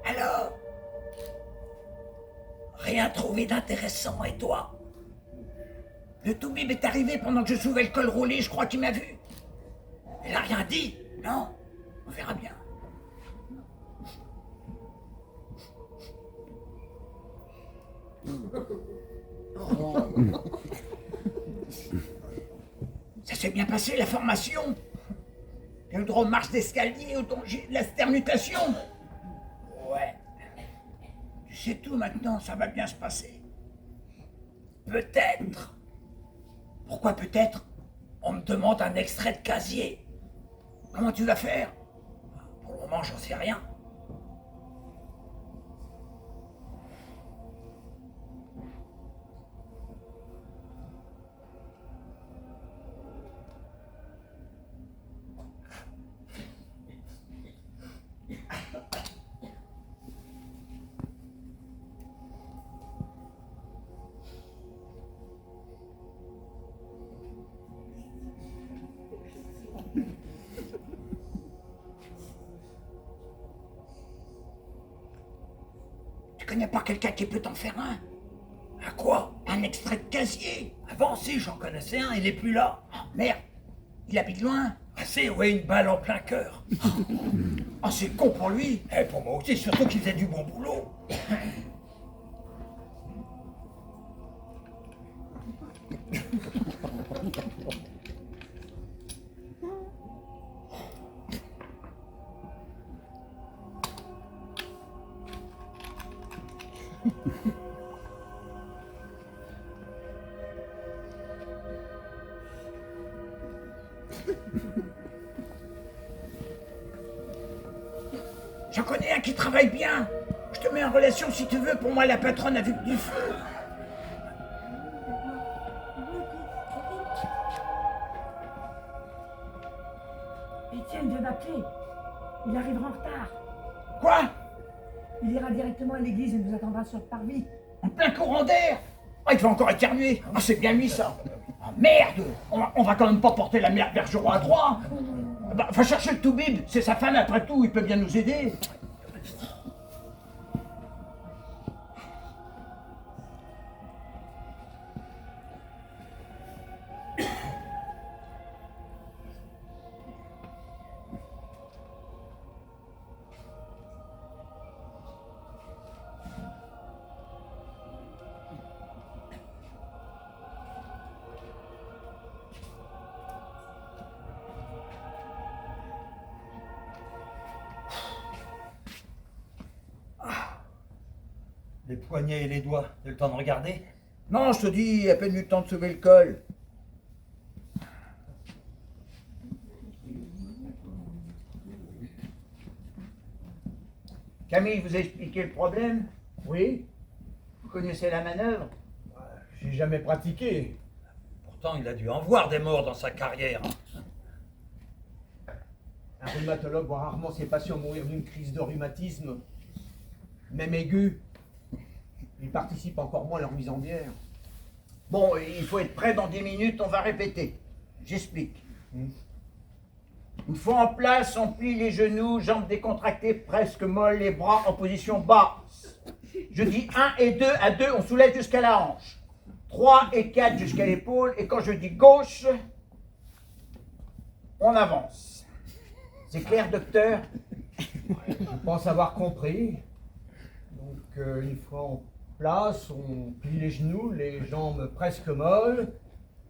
Speaker 7: Alors? Rien trouvé d'intéressant, et toi? Le toubib est arrivé pendant que je soulevais le col roulé, je crois qu'il m'a vu. Elle a rien dit, non? On verra bien. Ça s'est bien passé, la formation? T'as eu le droit aux marches d'escalier, au danger de la sternutation? Ouais. Tu sais tout maintenant, ça va bien se passer. Peut-être. Pourquoi peut-être? On me demande un extrait de casier. Comment tu vas faire? Pour le moment, j'en sais rien. Tu connais pas quelqu'un qui peut t'en faire un? Un quoi? Un extrait de casier.
Speaker 8: Avant, si, j'en connaissais un, il est plus là.
Speaker 7: Oh, merde, il habite loin.
Speaker 8: Assez, ouais, une balle en plein cœur.
Speaker 7: Oh, c'est con pour lui.
Speaker 8: Et pour moi aussi, surtout qu'il faisait du bon boulot.
Speaker 7: J'en connais un qui travaille bien. Je te mets en relation si tu veux. Pour moi, la patronne a vu que du feu.
Speaker 9: Étienne vient d'appeler. Il arrivera en retard.
Speaker 7: Quoi?
Speaker 9: Il ira directement à l'église et nous attendra sur le parvis.
Speaker 7: En plein courant d'air. Ah, il va encore éternuer. Ah, c'est bien lui, ça. Ah, merde. On va quand même pas porter la merde Bergeron à droit. Bah, va chercher le Toubib. C'est sa femme, après tout. Il peut bien nous aider.
Speaker 8: Les poignets et les doigts, t'as eu le temps de regarder?
Speaker 2: Non, je te dis, à peine eu le temps de sauver le col. Camille vous a expliqué le problème? Oui. Vous connaissez la manœuvre?
Speaker 3: J'ai jamais pratiqué.
Speaker 8: Pourtant, il a dû en voir des morts dans sa carrière.
Speaker 3: Un rhumatologue voit rarement ses patients mourir d'une crise de rhumatisme, même aiguë. Il participe encore moins à leur mise en bière.
Speaker 2: Bon, il faut être prêt dans 10 minutes, on va répéter. J'explique. Une fois en place, on plie les genoux, jambes décontractées, presque molles, les bras en position basse. Je dis 1 et 2, à 2, on soulève jusqu'à la hanche. 3 et 4 jusqu'à l'épaule, et quand je dis gauche, on avance. C'est clair, docteur?
Speaker 3: Je pense avoir compris. Donc, une fois en place, on plie les genoux, les jambes presque molles.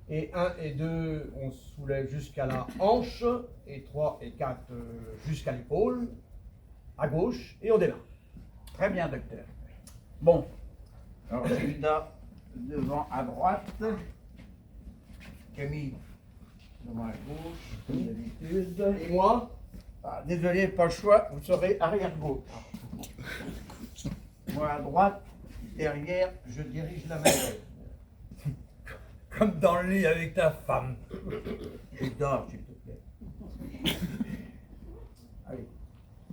Speaker 3: Et 1 et 2, on soulève jusqu'à la hanche. Et 3 et 4 jusqu'à l'épaule, à gauche, et on démarre.
Speaker 2: Très bien, docteur. Bon. Alors, Gilda, devant à droite. Camille, devant à gauche, comme d'habitude.
Speaker 3: Et moi?
Speaker 2: Ah, désolé, pas le choix, vous serez arrière-gauche. Moi à droite, derrière, je dirige la manœuvre.
Speaker 8: Comme dans le lit avec ta femme.
Speaker 2: Je dors, s'il te plaît. Allez,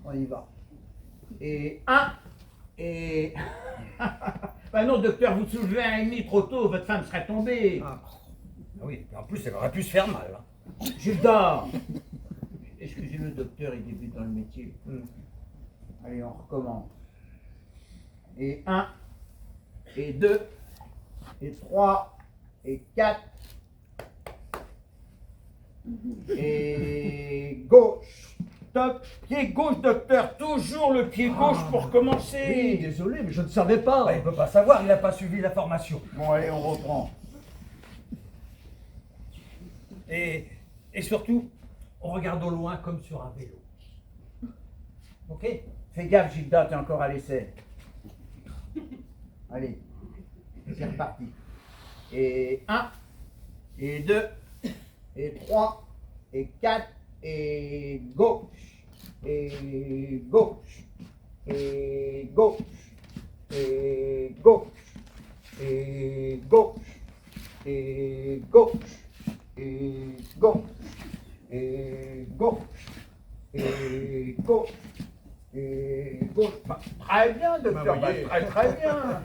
Speaker 2: on y va. Et 1, et... Ben non, docteur, vous soulevez 1,5 trop tôt, votre femme serait tombée.
Speaker 8: Ah oui, en plus, elle aurait pu se faire mal. Hein.
Speaker 2: Je dors. Excusez le docteur, il débute dans le métier. Allez, on recommence. Et 1, et 2, et 3, et 4, et gauche. Top, pied gauche, docteur, toujours le pied gauche pour commencer.
Speaker 3: Oui, désolé, mais je ne savais pas.
Speaker 8: Bah, il peut pas savoir, il n'a pas suivi la formation.
Speaker 2: Bon, allez, on reprend.
Speaker 8: Et surtout, on regarde au loin comme sur un vélo. Ok?
Speaker 2: Fais gaffe, Gilda, t'es encore à l'essai. Allez, c'est reparti. Et 1, et 2, et 3, et 4, et gauche, et gauche, et gauche, et gauche, et gauche, et gauche, et gauche, et gauche, et gauche, et gauche. Bah, très bien, docteur,
Speaker 3: Bah, voyez.
Speaker 2: très très bien.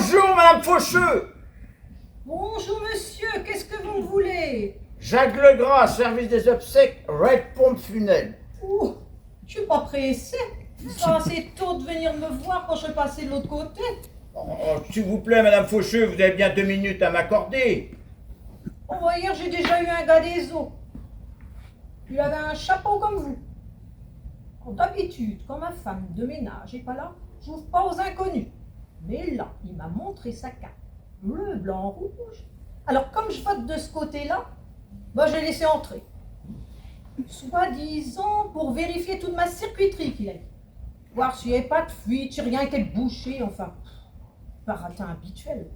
Speaker 2: Bonjour, Madame Faucheux.
Speaker 6: Bonjour monsieur, qu'est-ce que vous voulez?
Speaker 2: Jacques Legras, service des obsèques, Red Pompe Funèbre.
Speaker 6: Ouh, je suis pas pressé. C'est assez tôt de venir me voir quand je vais passer de l'autre côté.
Speaker 2: Oh, s'il vous plaît, Madame Faucheux, vous avez bien 2 minutes à m'accorder.
Speaker 6: Oh, hier j'ai déjà eu un gars des eaux. Il avait un chapeau comme vous. D'habitude, quand ma femme de ménage est pas là, j'ouvre pas aux inconnus. Mais là, il m'a montré sa carte. Bleu, blanc, rouge. Alors comme je vote de ce côté-là, bah, j'ai laissé entrer. Soi-disant pour vérifier toute ma circuiterie qu'il a dit. Voir s'il n'y avait pas de fuite, si rien qu'elle bouchée, enfin. Baratin habituel.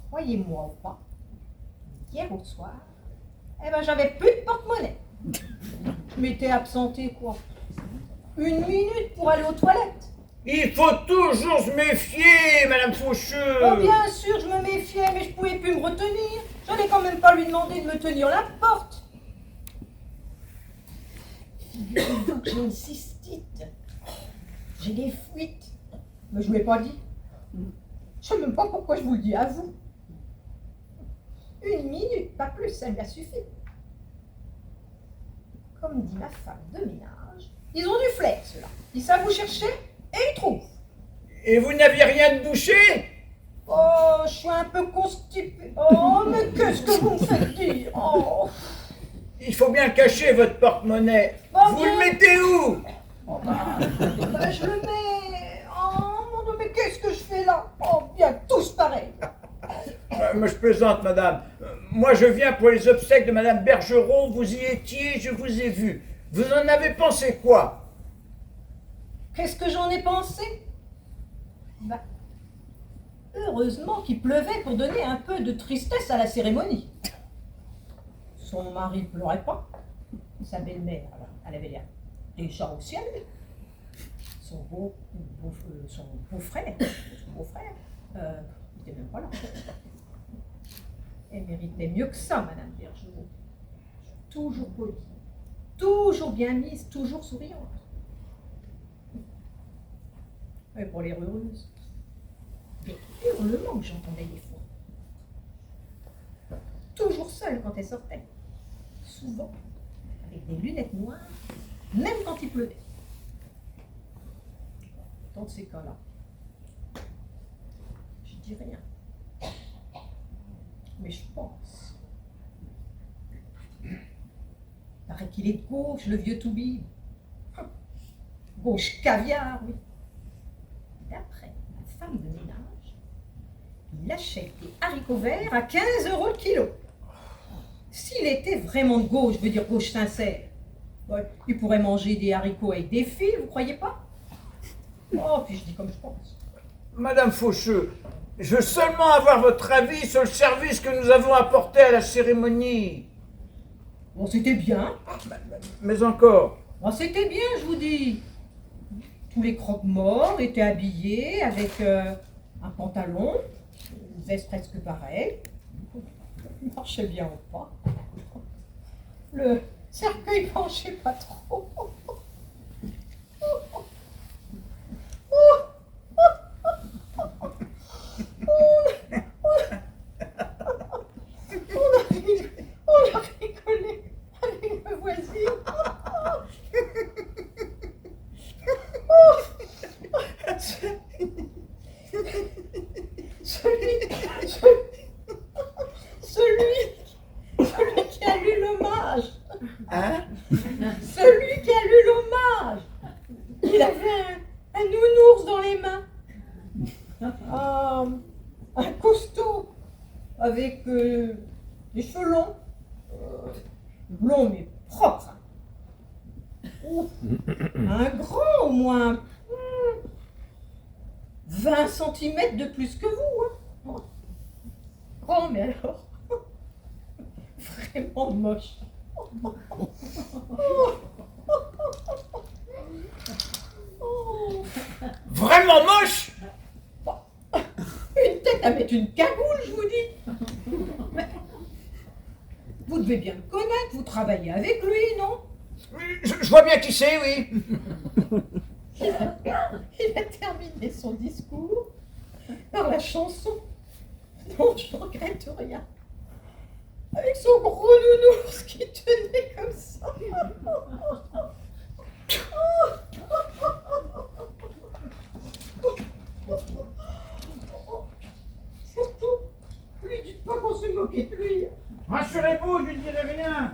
Speaker 6: Croyez-moi ou pas, hier au soir, eh ben j'avais plus de porte-monnaie. Je m'étais absenté quoi 1 minute pour aller aux toilettes.
Speaker 2: Il faut toujours se méfier, Madame Faucheux.
Speaker 6: Oh bien sûr, je me méfiais, mais je pouvais plus me retenir. J'allais quand même pas lui demander de me tenir la porte. Figurez-vous que j'ai une cystite. J'ai des fuites. Mais je ne l'ai pas dit. Je sais même pas pourquoi je vous le dis à vous. 1 minute, pas plus, ça lui a suffi. Comme dit ma femme de ménage, ils ont du flair, ceux-là. Ils savent vous chercher et ils trouvent.
Speaker 2: Et vous n'aviez rien de bouché?
Speaker 6: Oh, je suis un peu constipée. Oh, mais qu'est-ce que vous me faites dire? Oh.
Speaker 2: Il faut bien cacher votre porte-monnaie.
Speaker 6: Bon,
Speaker 2: Vous
Speaker 6: bien.
Speaker 2: le mettez où?
Speaker 6: Oh, bah, je le mets. Oh, mon Dieu, mais qu'est-ce que je fais là? Oh, bien, tous pareils.
Speaker 2: Mais je plaisante, madame. Moi, je viens pour les obsèques de madame Bergerot. Vous y étiez, je vous ai vu. Vous en avez pensé quoi?
Speaker 6: Qu'est-ce que j'en ai pensé? Bah, heureusement qu'il pleuvait pour donner un peu de tristesse à la cérémonie. Son mari ne pleurait pas. Sa belle-mère, elle avait l'air déjà au ciel. Son beau-frère, il n'était même pas là. Elle méritait mieux que ça, madame Bergerot. Toujours polie, toujours bien mise, toujours souriante. Et pour les heureuses, des hurlements que j'entendais des fois. Toujours seule quand elle sortait. Souvent, avec des lunettes noires, même quand il pleuvait. Dans ces cas-là, je dis rien. Mais je pense. Il paraît qu'il est de gauche, le vieux Toubib. Gauche caviar, oui. D'après ma femme de ménage, il achète des haricots verts à 15 € le kilo. S'il était vraiment de gauche, je veux dire gauche sincère, ouais, il pourrait manger des haricots avec des fils, vous croyez pas? Oh, puis je dis comme je pense.
Speaker 2: Madame Faucheux, je veux seulement avoir votre avis sur le service que nous avons apporté à la cérémonie.
Speaker 6: Bon, c'était bien.
Speaker 2: Mais encore.
Speaker 6: Bon, c'était bien, je vous dis. Tous les croque-morts étaient habillés avec un pantalon, une veste presque pareille. Il marchait bien ou pas. Le cercueil penchait pas trop. On a rigolé avec ma voisine. Celui qui a lu l'hommage.
Speaker 2: Hein?
Speaker 6: Celui qui a lu l'hommage. Il avait un nounours dans les mains. Un costaud avec des cheveux longs. Longs mais propres. Ouf. Un grand au moins 20 cm de plus que vous. Hein. Grand mais alors vraiment moche.
Speaker 2: Vraiment moche?
Speaker 6: Une tête avec une cagoule, je vous dis. Mais vous devez bien le connaître, vous travaillez avec lui, non?
Speaker 2: Je vois bien qui c'est, oui.
Speaker 6: Il a terminé son discours par la chanson. Non, je ne regrette rien. Avec son gros nounours qui tenait comme ça. Surtout, lui dites pas qu'on se moquait de lui.
Speaker 2: Rassurez-vous, je ne dirai rien.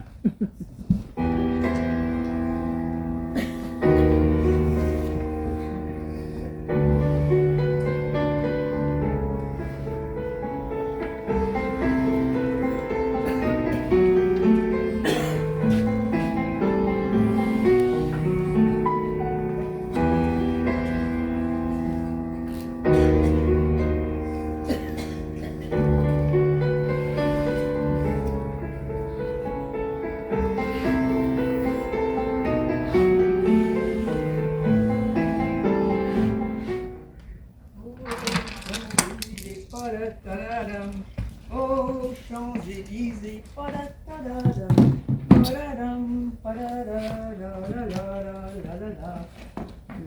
Speaker 4: Aux Champs-Élysées, padadadam, padadam, padadadadadadadadadada.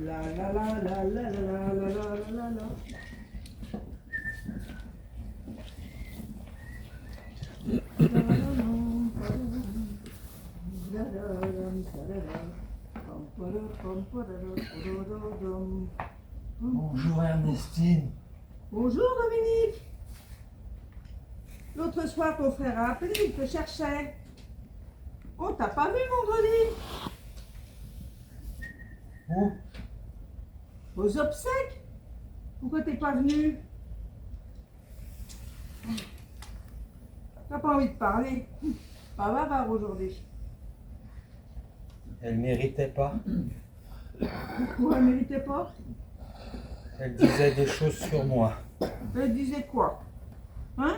Speaker 4: La la la la la la la la la la.
Speaker 5: Bonjour Ernestine.
Speaker 4: Bonjour Dominique. L'autre soir, ton frère a appelé, il te cherchait. On t'a pas vu vendredi?
Speaker 5: Où?
Speaker 4: Aux obsèques? Pourquoi t'es pas venu? T'as pas envie de parler? Pas bavard aujourd'hui.
Speaker 5: Elle méritait pas.
Speaker 4: Pourquoi elle méritait pas?
Speaker 5: Elle disait des choses sur moi.
Speaker 4: Elle disait quoi? Hein?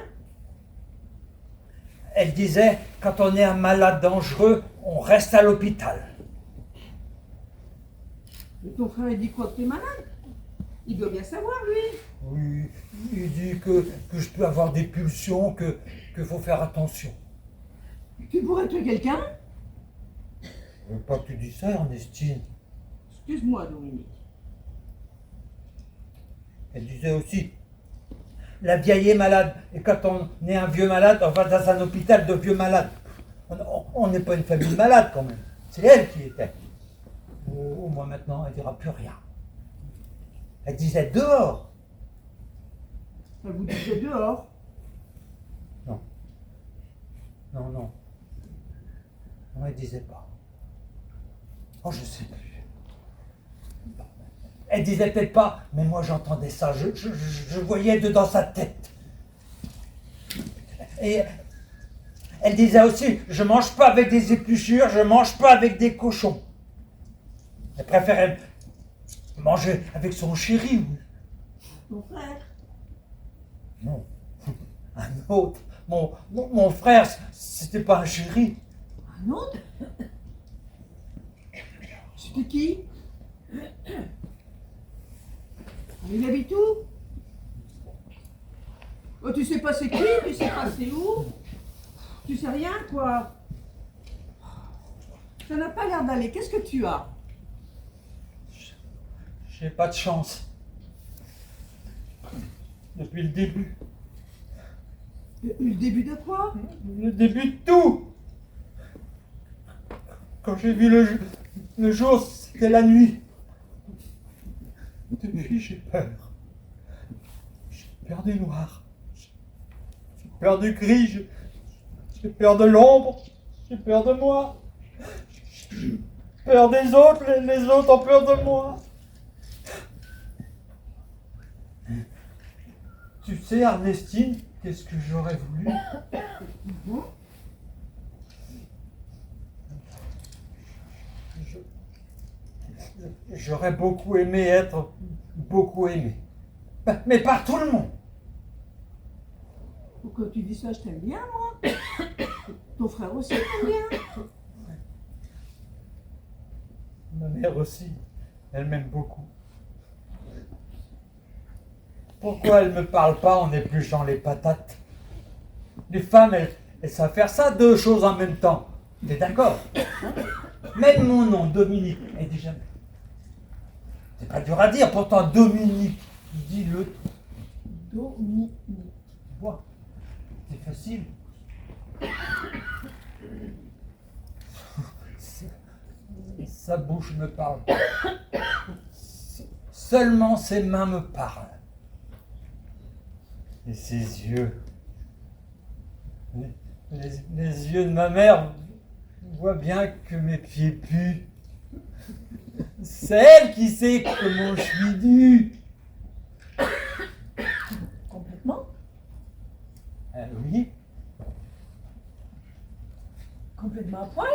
Speaker 5: Elle disait, quand on est un malade dangereux, on reste à l'hôpital.
Speaker 4: Et ton frère, il dit quoi, que t'es malade? Il doit bien savoir, lui.
Speaker 5: Oui, il dit que je peux avoir des pulsions, qu'il faut faire attention.
Speaker 4: Tu pourrais tuer quelqu'un?
Speaker 5: Je veux pas que tu dis ça, Ernestine.
Speaker 4: Excuse-moi, Dominique.
Speaker 5: Elle disait aussi, la vieille est malade, et quand on est un vieux malade, on va dans un hôpital de vieux malades. On n'est pas une famille malade quand même. C'est elle qui était. Oh, moi maintenant, elle dira plus rien. Elle disait dehors.
Speaker 4: Elle vous disait dehors.
Speaker 5: Non. Non, non. Non, elle disait pas. Oh, je sais plus. Elle disait peut-être pas, mais moi j'entendais ça, je voyais dedans sa tête. Et elle disait aussi, je mange pas avec des épluchures, je mange pas avec des cochons. Elle préférait manger avec son chéri.
Speaker 4: Mon frère.
Speaker 5: Non, un autre. Mon frère, c'était pas un chéri.
Speaker 4: Un autre? C'était qui? Il habite où? Oh, tu sais pas c'est qui, tu sais pas c'est où? Tu sais rien, quoi? Ça n'a pas l'air d'aller. Qu'est-ce que tu as?
Speaker 5: J'ai pas de chance. Depuis le début.
Speaker 4: Le début de quoi?
Speaker 5: Le début de tout. Quand j'ai vu le jour, c'était la nuit. Depuis, j'ai peur. J'ai peur du noir. J'ai peur du gris. J'ai peur de l'ombre. J'ai peur de moi. J'ai peur des autres. Les autres ont peur de moi. Tu sais, Ernestine, qu'est-ce que j'aurais voulu? J'aurais beaucoup aimé être beaucoup aimé. Mais par tout le monde.
Speaker 4: Pourquoi tu dis ça? Je t'aime bien, moi. Ton frère aussi t'aime bien.
Speaker 5: Ma mère aussi, elle m'aime beaucoup. Pourquoi elle me parle pas en épluchant les patates? Les femmes, elles savent faire ça, deux choses en même temps. T'es d'accord? Même mon nom, Dominique, elle dit jamais. C'est pas dur à dire, pourtant Dominique, dis-le.
Speaker 6: Dominique.
Speaker 5: Vois, c'est facile. Sa bouche me parle. Seulement ses mains me parlent. Et ses yeux. Les yeux de ma mère voient bien que mes pieds puent. C'est elle qui sait comment je suis nu.
Speaker 6: Complètement.
Speaker 5: Oui.
Speaker 4: Complètement à poil.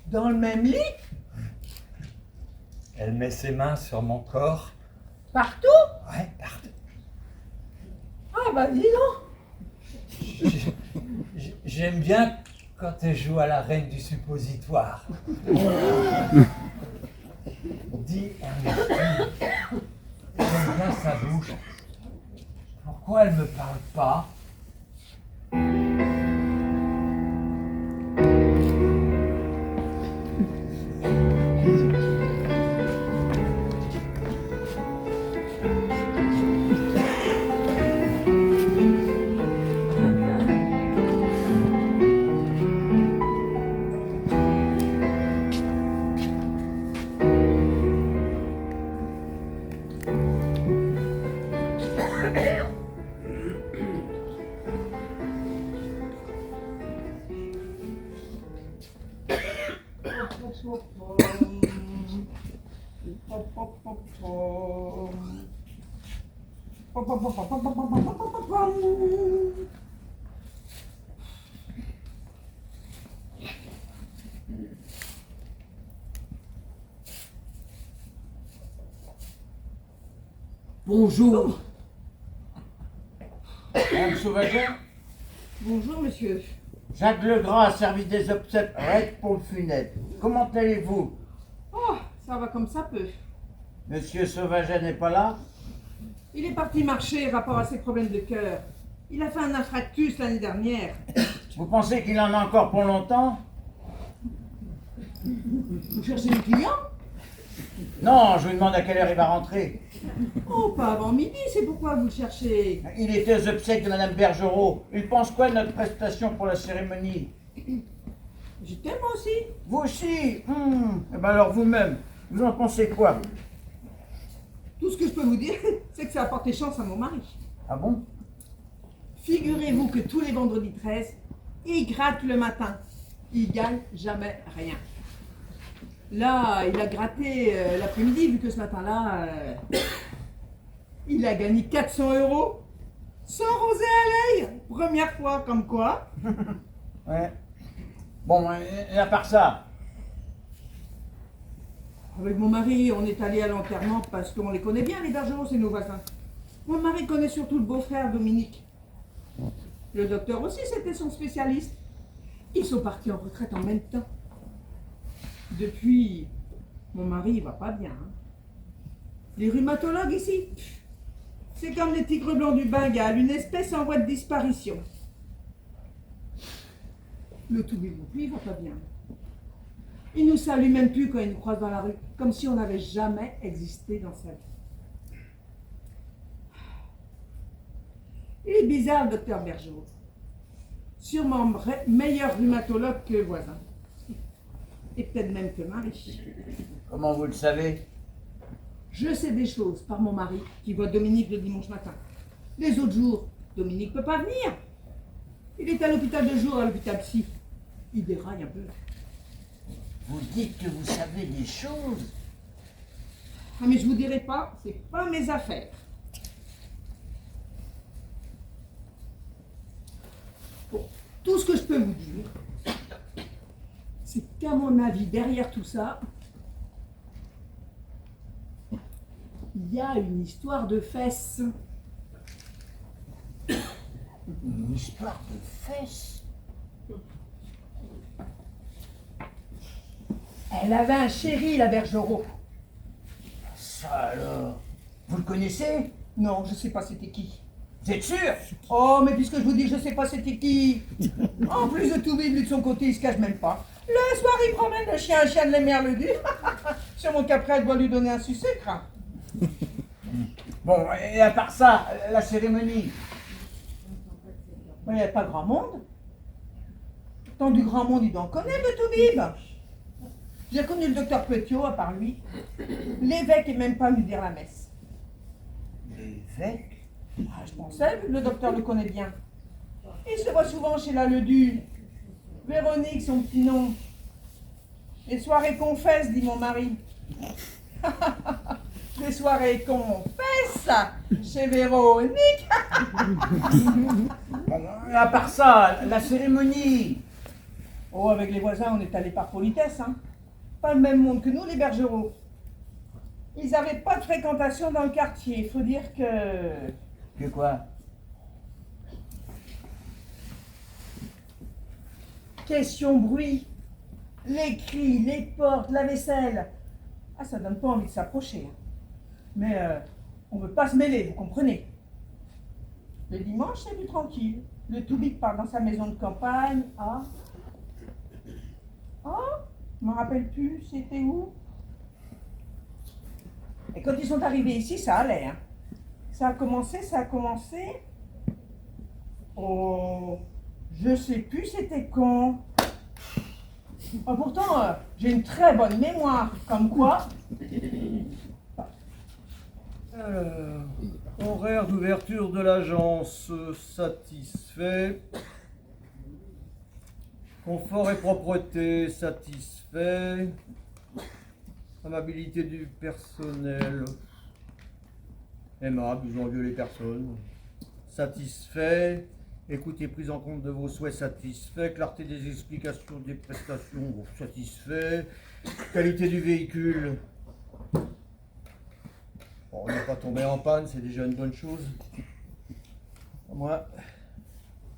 Speaker 4: Dans le même lit.
Speaker 5: Elle met ses mains sur mon corps.
Speaker 4: Partout.
Speaker 5: Ouais, partout.
Speaker 4: Ah bah dis donc.
Speaker 5: J'aime bien quand elle joue à la reine du suppositoire. Dis, Ernestine, j'aime bien sa bouche. Pourquoi elle me parle pas?
Speaker 4: Bonjour.
Speaker 2: Madame Sauvaget,
Speaker 4: Bonjour monsieur.
Speaker 2: Jacques Legras a servi des obsèques raides pour le funèbre. Comment allez-vous?
Speaker 4: Oh, ça va comme ça peut.
Speaker 2: Monsieur Sauvaget n'est pas là?
Speaker 4: Il est parti marcher rapport à ses problèmes de cœur. Il a fait un infarctus l'année dernière.
Speaker 2: Vous pensez qu'il en a encore pour longtemps?
Speaker 4: Vous cherchez le client?
Speaker 2: Non, je vous demande à quelle heure il va rentrer.
Speaker 4: Oh, pas avant midi, c'est pourquoi vous le cherchez.
Speaker 2: Il était aux obsèques de Madame Bergerot. Il pense quoi de notre prestation pour la cérémonie?
Speaker 4: Je t'aime aussi.
Speaker 2: Vous aussi? Eh ben alors vous-même, vous en pensez quoi?
Speaker 4: Tout ce que je peux vous dire, c'est que ça a porté chance à mon mari.
Speaker 2: Ah bon?
Speaker 4: Figurez-vous que tous les vendredis 13, il gratte le matin. Il gagne jamais rien. Là, il a gratté l'après-midi, vu que ce matin-là, il a gagné 400 €. Sans rosé à l'œil. Première fois, comme quoi.
Speaker 2: Ouais. Bon, et à part ça,
Speaker 4: Avec mon mari, on est allé à l'enterrement parce qu'on les connaît bien, les Bergerot, c'est nos voisins. Mon mari connaît surtout le beau-frère Dominique. Le docteur aussi, c'était son spécialiste. Ils sont partis en retraite en même temps. Depuis, mon mari, il va pas bien. Hein. Les rhumatologues ici, c'est comme les tigres blancs du Bengale, une espèce en voie de disparition. Le tout non plus, il va pas bien. Il nous salue même plus quand il nous croise dans la rue, comme si on n'avait jamais existé dans sa vie. Il est bizarre, le docteur Bergerot. Sûrement meilleur rhumatologue que voisin. Et peut-être même que mari.
Speaker 2: comment vous le savez?
Speaker 4: Je sais des choses par mon mari qui voit Dominique le dimanche matin. Les autres jours, Dominique ne peut pas venir. Il est à l'hôpital de jour, à l'hôpital psy. Il déraille un peu.
Speaker 2: Vous dites que vous savez des choses?
Speaker 4: Ah mais je vous dirai pas, c'est pas mes affaires. Bon, tout ce que je peux vous dire, c'est qu'à mon avis, derrière tout ça, il y a une histoire de fesses.
Speaker 2: Une histoire de fesses?
Speaker 4: Elle avait un chéri, la Bergerot.
Speaker 2: Ça alors? Vous le connaissez?
Speaker 4: Non, je sais pas c'était qui.
Speaker 2: Vous êtes sûr?
Speaker 4: Oh, mais puisque je vous dis, je sais pas c'était qui. En plus de tout vide, lui de son côté, il se cache même pas. Le soir, il promène le chien de les merles du. Sur mon caprette, je dois lui donner un sucre.
Speaker 2: Bon, et à part ça, la cérémonie.
Speaker 4: Il n'y a pas grand monde. Tant du grand monde, il doit en connaître le Toubib. J'ai connu le docteur Petiot, à part lui. L'évêque est même pas venu dire la messe.
Speaker 2: L'évêque?
Speaker 4: Ah, je pensais, vu que le docteur le connaît bien. Il se voit souvent chez la Ledu. Véronique, son petit nom. Les soirées confesses, dit mon mari. Les soirées confesses chez Véronique.
Speaker 2: Bon, et à part ça, la cérémonie.
Speaker 4: Oh, avec les voisins, on est allé par politesse, hein. Pas le même monde que nous, les bergeraux. Ils n'avaient pas de fréquentation dans le quartier. Il faut dire que...
Speaker 2: Que quoi?
Speaker 4: Question bruit. Les cris, les portes, la vaisselle. Ah, ça donne pas envie de s'approcher. Hein. Mais on veut pas se mêler, vous comprenez. Le dimanche, c'est plus tranquille. Le Toubib part dans sa maison de campagne. Ah, je me rappelle plus, c'était où? Et quand ils sont arrivés ici, ça allait. Hein. Ça a commencé. Oh, je sais plus c'était quand. Oh, pourtant, j'ai une très bonne mémoire. Comme quoi?
Speaker 3: Alors, horaire d'ouverture de l'agence satisfait. Confort et propreté satisfait. Amabilité du personnel. Aimable, ils ont vu les personnes. Satisfait. Écoute et prise en compte de vos souhaits satisfait. Clarté des explications des prestations satisfait. Qualité du véhicule. Bon, on n'est pas tombé en panne, c'est déjà une bonne chose. Moi,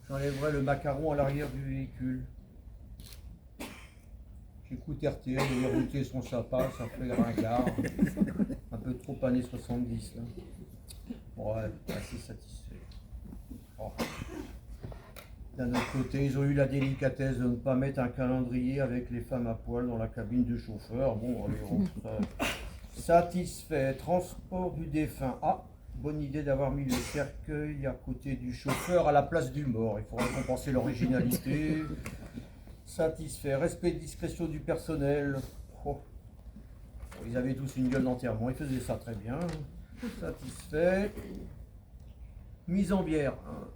Speaker 3: j'enlèverai le macaron à l'arrière du véhicule. J'écoute RTL, les routiers sont sympas, ça fait ringard. Un peu trop années 70 là. Ouais, assez satisfait. Oh. D'un autre côté, ils ont eu la délicatesse de ne pas mettre un calendrier avec les femmes à poil dans la cabine du chauffeur. Bon, allez, on satisfait. Transport du défunt. Ah, bonne idée d'avoir mis le cercueil à côté du chauffeur à la place du mort. Il faudrait compenser l'originalité. Satisfait. Respect et discrétion du personnel. Oh. Ils avaient tous une gueule d'enterrement. Ils faisaient ça très bien. Satisfait. Mise en bière. Hein.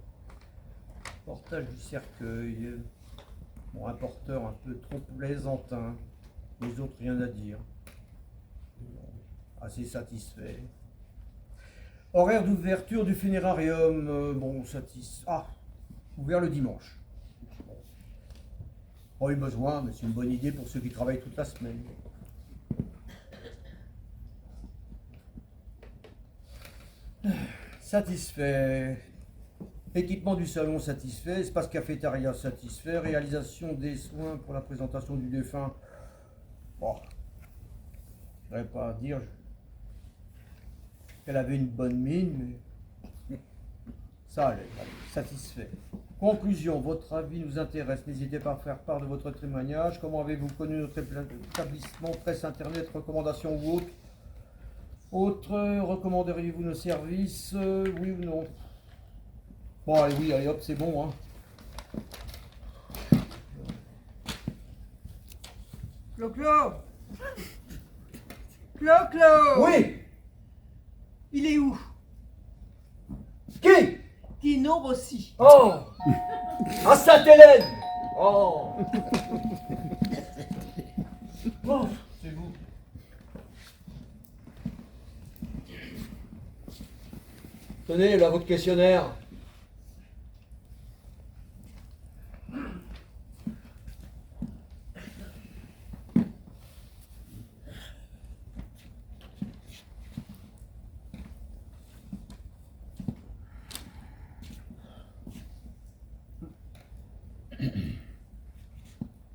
Speaker 3: Portage du cercueil. Bon, un porteur un peu trop plaisantin. Les autres, rien à dire. Assez satisfait. Horaire d'ouverture du funérarium. Bon, satisfait. Ah, ouvert le dimanche. Pas eu besoin, mais c'est une bonne idée pour ceux qui travaillent toute la semaine. Satisfait. Équipement du salon satisfait. Espace cafétéria satisfait. Réalisation des soins pour la présentation du défunt. Bon, je ne pas dire qu'elle avait une bonne mine, mais ça allait, satisfait. Conclusion, votre avis nous intéresse. N'hésitez pas à faire part de votre témoignage. Comment avez-vous connu notre établissement, presse, internet, recommandations ou autres? Autre, recommanderiez-vous nos services? Oui ou non? Bon, allez, oui, allez, hop, c'est bon, hein.
Speaker 4: Clo-Clo! Clo-Clo!
Speaker 1: Oui.
Speaker 4: Il est où?
Speaker 1: Qui?
Speaker 4: Tino Rossi.
Speaker 1: Oh. À Sainte-Hélène. Oh.
Speaker 3: Oh, c'est vous.
Speaker 1: Tenez, là, votre questionnaire.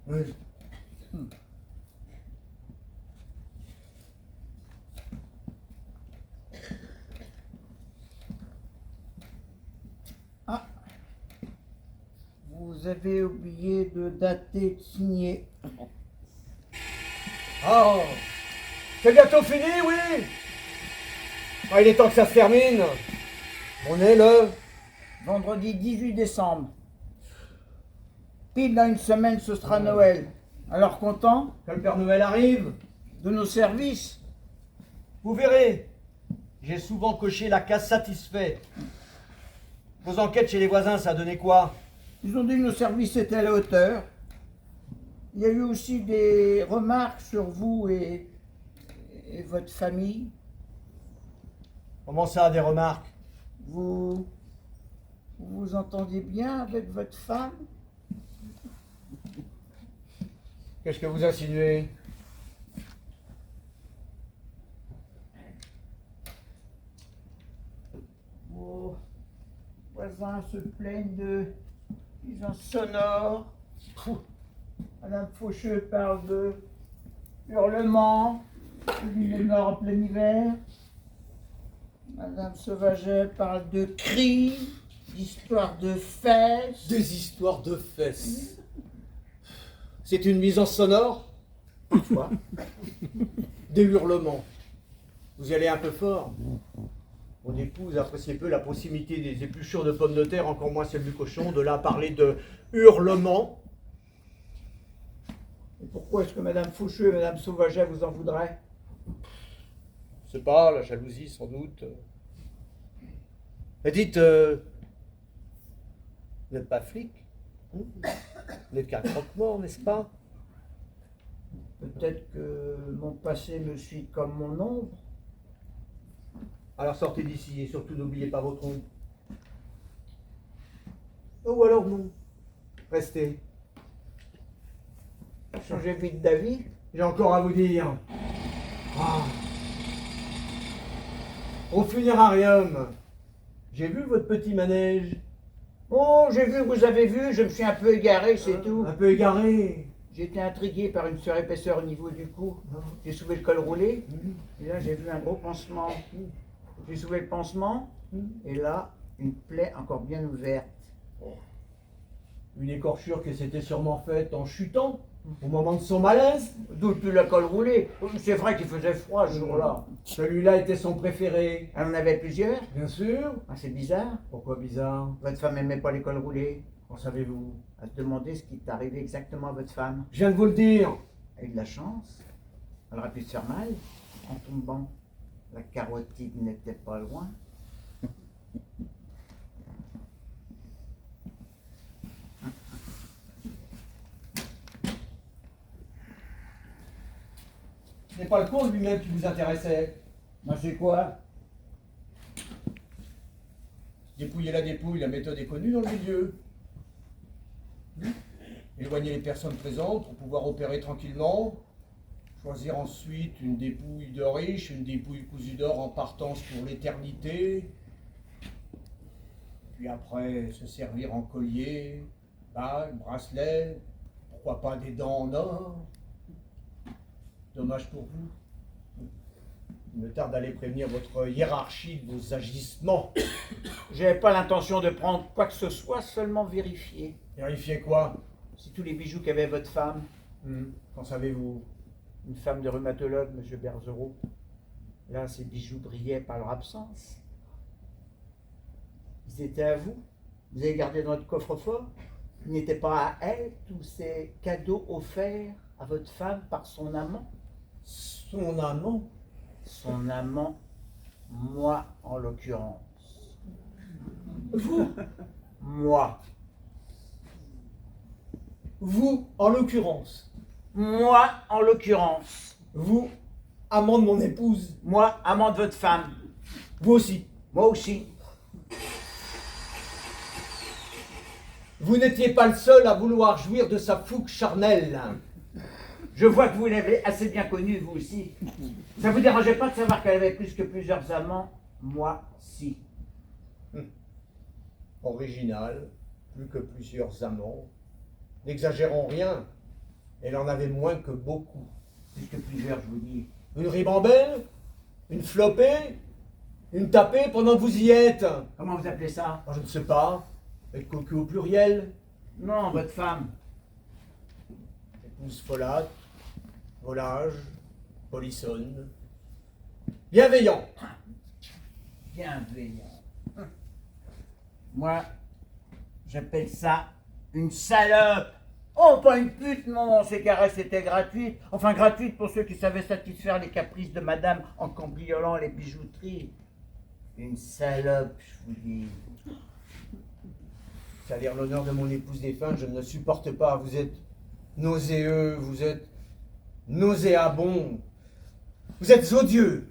Speaker 1: Oui.
Speaker 2: Ah, vous avez oublié de dater, de signer.
Speaker 1: Oh. C'est bientôt fini, oui. Ah, il est temps que ça se termine. On est le...
Speaker 2: Vendredi 18 décembre. Pile dans une semaine, ce sera Noël. Alors content
Speaker 1: Que le Père Noël arrive.
Speaker 2: de nos services?
Speaker 3: Vous verrez, j'ai souvent coché la case satisfait. Vos enquêtes chez les voisins, ça a donné quoi?
Speaker 2: Ils ont dit que nos services étaient à la hauteur. Il y a eu aussi des remarques sur vous et votre famille.
Speaker 3: Comment ça, des remarques?
Speaker 2: Vous vous entendiez bien avec votre femme?
Speaker 1: Qu'est-ce que vous insinuez?
Speaker 2: Vos voisins se plaignent de nuisances sonores. Madame Faucheux parle de hurlements, de mort en plein hiver. Madame Sauvaget parle de cris, d'histoires de fesses.
Speaker 1: Des histoires de fesses. C'est une nuisance sonore?
Speaker 2: Parfois.
Speaker 1: Des hurlements. Vous y allez un peu fort. Mon épouse appréciait peu la proximité des épluchures de pommes de terre, encore moins celle du cochon. De là à parler de hurlements.
Speaker 2: Et pourquoi est-ce que Madame Faucheux et Madame Sauvaget vous en voudraient?
Speaker 1: Je sais pas, la jalousie sans doute. Mais dites, vous n'êtes pas flic? Vous n'êtes qu'un croque-mort, n'est-ce pas?
Speaker 2: Peut-être que mon passé me suit comme mon ombre.
Speaker 1: Alors sortez d'ici et surtout n'oubliez pas votre ombre. Ou alors non. Restez.
Speaker 2: Changez vite d'avis.
Speaker 1: J'ai encore à vous dire. Ah. Au funérarium, j'ai vu votre petit manège.
Speaker 2: Oh, j'ai vu que vous avez vu, je me suis un peu égaré, c'est tout.
Speaker 1: Un peu égaré.
Speaker 2: J'ai été intrigué par une surépaisseur au niveau du cou. J'ai soulevé le col roulé, et là j'ai vu un gros pansement. J'ai soulevé le pansement, et là, une plaie encore bien ouverte.
Speaker 1: Une écorchure que s'était sûrement faite en chutant, au moment de son malaise.
Speaker 2: D'où plus le col roulé. C'est vrai qu'il faisait froid ce jour-là.
Speaker 1: Celui-là était son préféré.
Speaker 2: Elle en avait plusieurs.
Speaker 1: Bien sûr.
Speaker 2: Ah, c'est bizarre.
Speaker 1: Pourquoi bizarre?
Speaker 2: Votre femme n'aimait pas les cols roulés.
Speaker 1: Qu'en savez-vous?
Speaker 2: À se demander ce qui est arrivé exactement à votre femme.
Speaker 1: Je viens de vous le dire.
Speaker 2: Elle a eu de la chance. Elle aurait pu se faire mal en tombant. La carotide n'était pas loin.
Speaker 3: Ce n'est pas le cours lui-même qui vous intéressait.
Speaker 2: Ben, c'est quoi?
Speaker 3: Dépouiller la dépouille, la méthode est connue dans le milieu. Éloigner les personnes présentes pour pouvoir opérer tranquillement. Choisir ensuite une dépouille de riche, une dépouille cousue d'or en partance pour l'éternité. Puis après, se servir en collier, bague, bracelet, pourquoi pas des dents en or. Dommage pour vous. Il me tarde d'aller prévenir votre hiérarchie de vos agissements.
Speaker 2: J'avais pas l'intention de prendre quoi que ce soit, seulement vérifier.
Speaker 3: Vérifiez quoi?
Speaker 2: Si tous les bijoux qu'avait votre femme,
Speaker 3: Qu'en savez-vous?
Speaker 2: une femme de rhumatologue, M. Bergerot, là, ces bijoux brillaient par leur absence. Ils étaient à vous. Vous avez gardé dans votre coffre-fort. Ils n'étaient pas à elle, tous ces cadeaux offerts à votre femme par son amant.
Speaker 3: Son amant?
Speaker 2: Son amant, moi en l'occurrence.
Speaker 3: Vous?
Speaker 2: Moi.
Speaker 3: Vous, en l'occurrence.
Speaker 2: Moi en l'occurrence.
Speaker 3: Vous, amant de mon épouse.
Speaker 2: Moi, amant de votre femme.
Speaker 3: Vous aussi.
Speaker 2: Moi aussi.
Speaker 1: Vous n'étiez pas le seul à vouloir jouir de sa fougue charnelle.
Speaker 2: Je vois que vous l'avez assez bien connue, vous aussi. Ça vous dérangeait pas de savoir qu'elle avait plus que plusieurs amants? Moi, si.
Speaker 1: Original, plus que plusieurs amants. N'exagérons rien. Elle en avait moins que beaucoup.
Speaker 2: Plus que plusieurs, je vous dis.
Speaker 1: Une ribambelle, une flopée, une tapée pendant que vous y êtes.
Speaker 2: Comment vous appelez ça?
Speaker 1: Je ne sais pas. Être cocu au pluriel.
Speaker 2: Non, votre femme.
Speaker 1: Épouse folâtre, volage, polissonne. Bienveillant.
Speaker 2: bienveillant. Moi, j'appelle ça une salope. Oh, pas une pute, non, ces caresses étaient gratuites. Enfin, gratuites pour ceux qui savaient satisfaire les caprices de madame en cambriolant les bijouteries. Une salope, je vous dis.
Speaker 1: Salir l'honneur de mon épouse défunte, je ne le supporte pas. Vous êtes nauséeux, vous êtes nauséabond. Vous êtes odieux.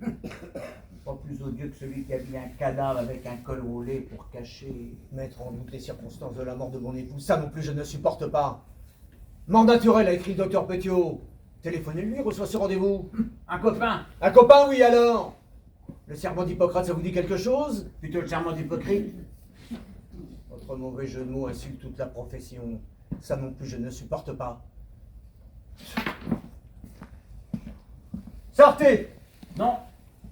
Speaker 2: Pas plus odieux que celui qui a mis un cadavre avec un col roulé pour cacher.
Speaker 1: Mettre en doute les circonstances de la mort de mon épouse, ça non plus je ne supporte pas. Mandat Turel, a écrit le docteur Petiot. Téléphonez-lui, reçoit ce rendez-vous.
Speaker 2: Un copain,
Speaker 1: Un copain, oui alors. Le serment d'Hippocrate, ça vous dit quelque chose?
Speaker 2: plutôt le serment d'Hippocrate.
Speaker 1: Votre mauvais jeu de mots insulte toute la profession. Ça non plus je ne supporte pas. Sortez!
Speaker 2: Non,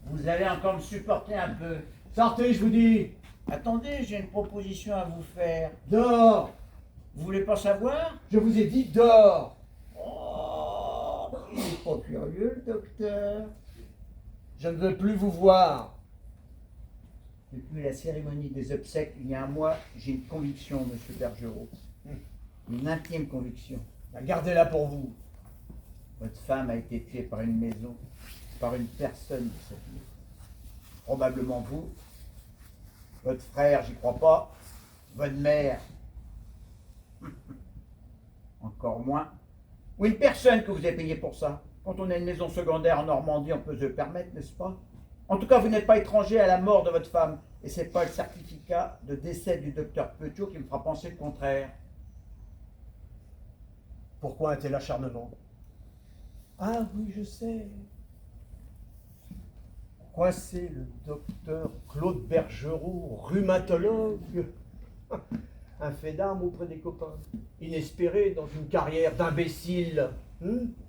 Speaker 2: vous allez encore me supporter un peu.
Speaker 1: Sortez, je vous dis!
Speaker 2: Attendez, j'ai une proposition à vous faire.
Speaker 1: Dehors!
Speaker 2: Vous voulez pas savoir?
Speaker 1: Je vous ai dit dehors!
Speaker 2: Oh, il est pas curieux, le docteur.
Speaker 1: Je ne veux plus vous voir.
Speaker 2: Depuis la cérémonie des obsèques, il y a un mois, j'ai une conviction, monsieur Bergerot. Une intime conviction.
Speaker 1: Gardez-la pour vous.
Speaker 2: Votre femme a été tuée par une maison, par une personne de cette maison. Probablement vous. Votre frère, j'y crois pas. Votre mère. Encore moins. Ou une personne que vous avez payée pour ça. Quand on a une maison secondaire en Normandie, on peut se le permettre, n'est-ce pas? En tout cas, vous n'êtes pas étranger à la mort de votre femme. Et c'est pas le certificat de décès du docteur Petiot qui me fera penser le contraire.
Speaker 1: Pourquoi un tel acharnement? Ah oui, je sais. Coincé le docteur Claude Bergerot, rhumatologue. Un fait d'armes auprès des copains. Inespéré dans une carrière d'imbécile.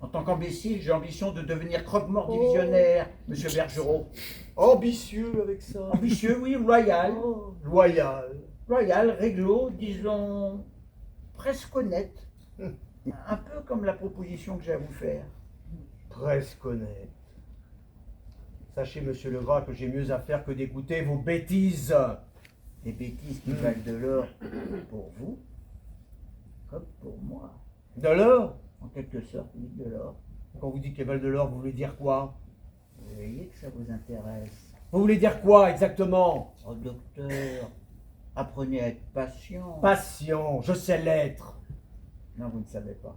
Speaker 2: En tant qu'imbécile, j'ai ambition de devenir croque-mort divisionnaire, monsieur Bergerot.
Speaker 1: Ambitieux avec ça.
Speaker 2: Ambitieux, oui, royal.
Speaker 1: Oh, loyal.
Speaker 2: Royal, réglo, disons, presque honnête. Un peu comme la proposition que j'ai à vous faire.
Speaker 1: Presque honnête. Sachez, monsieur Legras, que j'ai mieux à faire que d'écouter vos bêtises.
Speaker 2: Des bêtises qui valent de l'or pour vous, comme pour moi.
Speaker 1: De l'or?
Speaker 2: En quelque sorte, oui, de l'or.
Speaker 1: Quand vous dites qu'elles valent de l'or, vous voulez dire quoi?
Speaker 2: Vous voyez que ça vous intéresse.
Speaker 1: Vous voulez dire quoi exactement?
Speaker 2: Oh, docteur, apprenez à être patient.
Speaker 1: Patient, je sais l'être.
Speaker 2: Non, vous ne savez pas.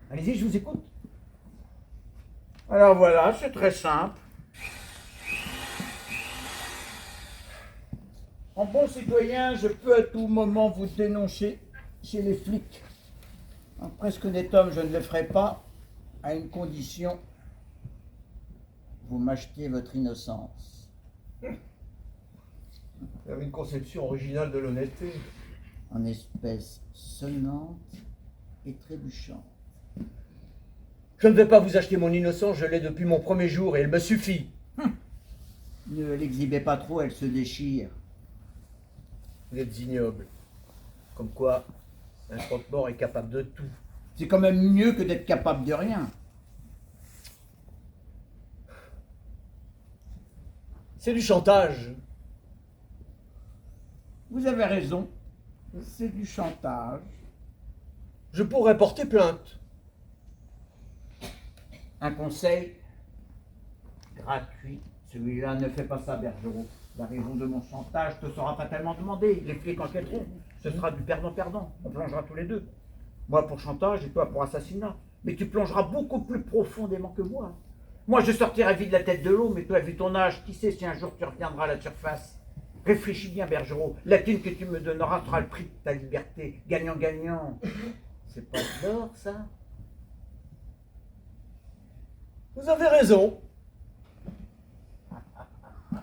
Speaker 1: Allez-y, je vous écoute.
Speaker 2: Alors voilà, c'est très simple. En bon citoyen, je peux à tout moment vous dénoncer chez les flics. En presque honnête homme, je ne le ferai pas, à une condition. Vous m'achetez votre innocence.
Speaker 1: Vous avez une conception originale de l'honnêteté.
Speaker 2: En espèces sonnantes et trébuchantes.
Speaker 1: Je ne vais pas vous acheter mon innocence, je l'ai depuis mon premier jour et elle me suffit.
Speaker 2: Ne l'exhibez pas trop, elle se déchire.
Speaker 1: Vous êtes ignoble. Comme quoi, un croque-mort est capable de tout.
Speaker 2: C'est quand même mieux que d'être capable de rien.
Speaker 1: C'est du chantage.
Speaker 2: Vous avez raison, c'est du chantage.
Speaker 1: Je pourrais porter plainte.
Speaker 2: Un conseil gratuit. Celui-là ne fait pas ça, Bergerot. La raison de mon chantage te sera fatalement demandée. Les flics enquêteront. Ce sera du perdant-perdant. On plongera tous les deux. Moi pour chantage et toi pour assassinat. Mais tu plongeras beaucoup plus profondément que moi. Moi je sortirai vite la tête de l'eau, mais toi vu ton âge, qui sait si un jour tu reviendras à la surface. Réfléchis bien, Bergerot. La thune que tu me donneras sera le prix de ta liberté. Gagnant-gagnant. C'est pas de l'or, ça?
Speaker 1: Vous avez raison.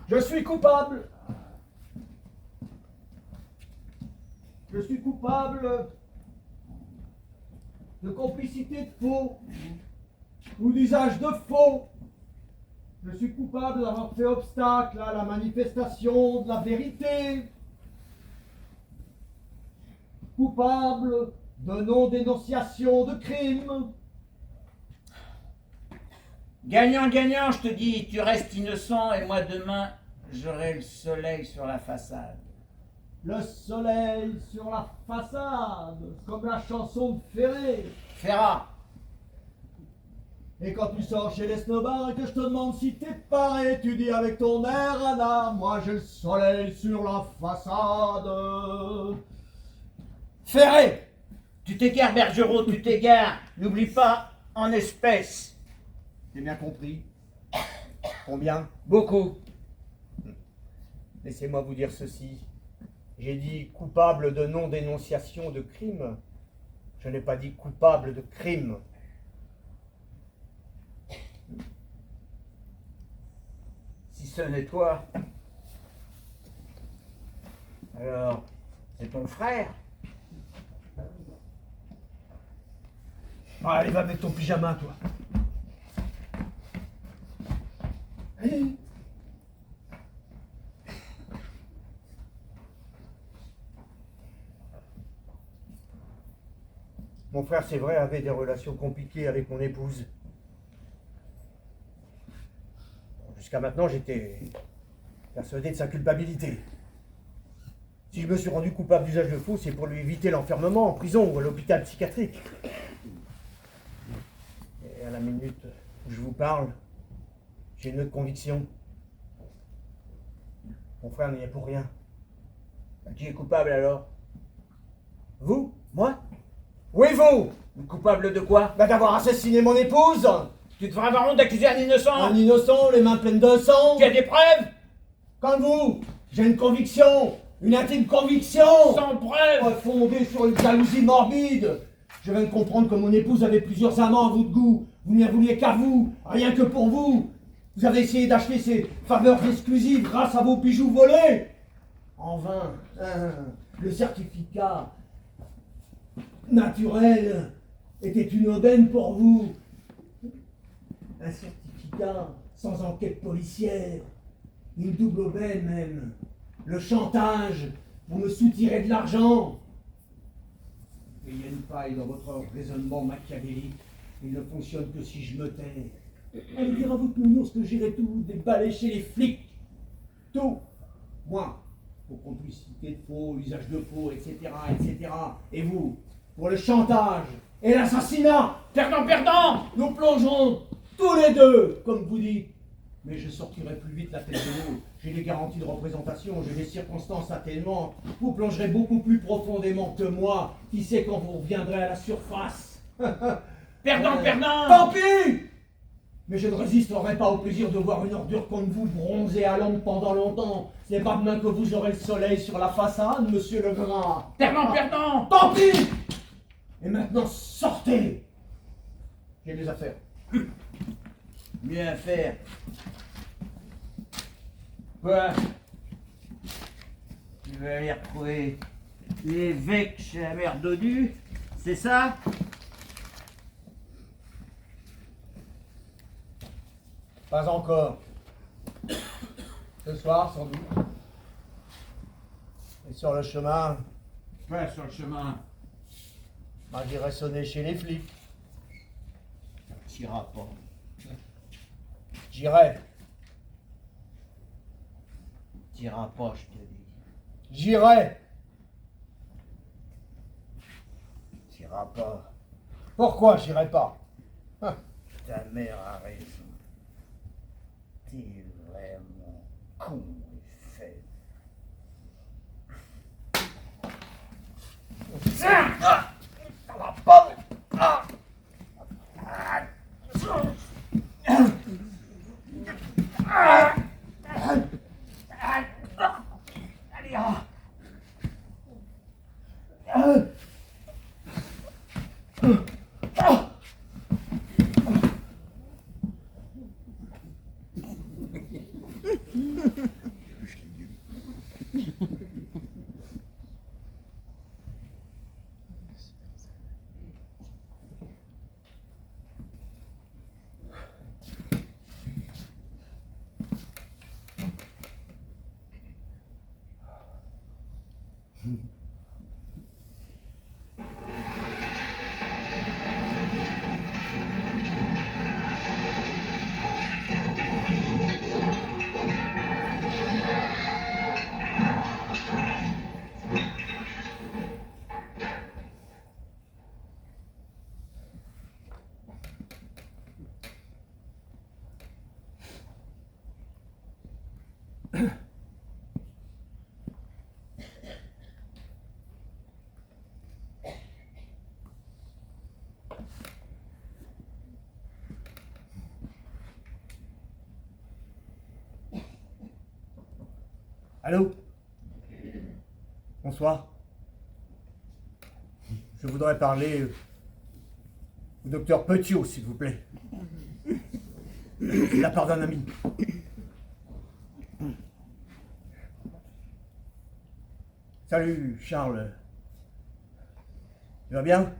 Speaker 1: Je suis coupable. Je suis coupable de complicité de faux ou d'usage de faux. Je suis coupable d'avoir fait obstacle à la manifestation de la vérité. Coupable de non-dénonciation de crime.
Speaker 2: Gagnant-gagnant, je te dis, tu restes innocent et moi demain, j'aurai le soleil sur la façade.
Speaker 3: Le soleil sur la façade, comme la chanson de Ferré.
Speaker 2: Ferrat,
Speaker 3: Et quand tu sors chez les snobards et que je te demande si t'es paré, tu dis avec ton air Anna, moi j'ai le soleil sur la façade.
Speaker 2: Ferré, tu t'égares, Bergerot, tu t'égares. N'oublie pas, en espèces.
Speaker 3: J'ai bien compris. Combien?
Speaker 2: Beaucoup.
Speaker 3: Laissez-moi vous dire ceci. J'ai dit coupable de non-dénonciation de crime. Je n'ai pas dit coupable de crime.
Speaker 2: Si ce n'est toi, alors c'est ton frère.
Speaker 3: Allez, va avec ton pyjama, toi. Allez. Mon frère, c'est vrai, avait des relations compliquées avec mon épouse. Jusqu'à maintenant, j'étais persuadé de sa culpabilité. Si je me suis rendu coupable d'usage de faux, c'est pour lui éviter l'enfermement en prison ou à l'hôpital psychiatrique. Et à la minute où je vous parle, j'ai une autre conviction. Mon frère n'y est pour rien.
Speaker 2: Qui est coupable alors?
Speaker 3: Vous? Moi? Oui, vous!
Speaker 2: Coupable de quoi?
Speaker 3: Bah, d'avoir assassiné mon épouse!
Speaker 2: Tu devrais avoir honte d'accuser un innocent.
Speaker 3: Un innocent, les mains pleines de sang!
Speaker 2: Tu as des preuves?
Speaker 3: Comme vous, j'ai une conviction! Une intime conviction!
Speaker 2: Sans preuves.
Speaker 3: Fondée sur une jalousie morbide! Je viens de comprendre que mon épouse avait plusieurs amants à vous de goût. Vous n'y vouliez qu'à vous, rien que pour vous. Vous avez essayé d'acheter ces faveurs exclusives grâce à vos bijoux volés. En vain, le certificat naturel était une aubaine pour vous. Un certificat sans enquête policière, une double aubaine même. Le chantage pour me soutirer de l'argent. Il y a une faille dans votre raisonnement machiavélique. Il ne fonctionne que si je me tais. Allez dire à votre nounours que j'irai tout déballer chez les flics. Tout. Moi, pour complicité de faux, usage de faux, etc., etc. Et vous, pour le chantage et l'assassinat.
Speaker 2: Perdant.
Speaker 3: Nous plongerons tous les deux, comme vous dites. Mais je sortirai plus vite la tête de l'eau. J'ai des garanties de représentation, j'ai des circonstances atténuantes. Vous plongerez beaucoup plus profondément que moi. Qui sait quand vous reviendrez à la surface?
Speaker 2: Perdant.
Speaker 3: Tant pis! Mais je ne résisterai pas au plaisir de voir une ordure comme vous bronzer à l'ombre pendant longtemps. Ce n'est pas demain que vous aurez le soleil sur la façade, monsieur Legras.
Speaker 2: Perdant.
Speaker 3: Tant pis! Et maintenant, sortez! J'ai des affaires.
Speaker 2: Mieux à faire. Quoi? Tu veux aller retrouver l'évêque chez la mère Dodu? C'est ça?
Speaker 3: Pas encore. Ce soir, sans doute. Et sur le chemin,
Speaker 2: Pas sur le chemin.
Speaker 3: j'irai sonner chez les flics.
Speaker 2: T'iras pas.
Speaker 3: J'irai.
Speaker 2: T'iras pas, je te dis.
Speaker 3: J'irai.
Speaker 2: T'iras pas.
Speaker 3: Pourquoi j'irai pas?
Speaker 2: Ta mère a raison. T'es vraiment con et faible. Ça va pas. Allez,
Speaker 3: Allô? Bonsoir. Je voudrais parler au docteur Petiot, s'il vous plaît. De la part d'un ami. Salut, Charles. Tu vas bien?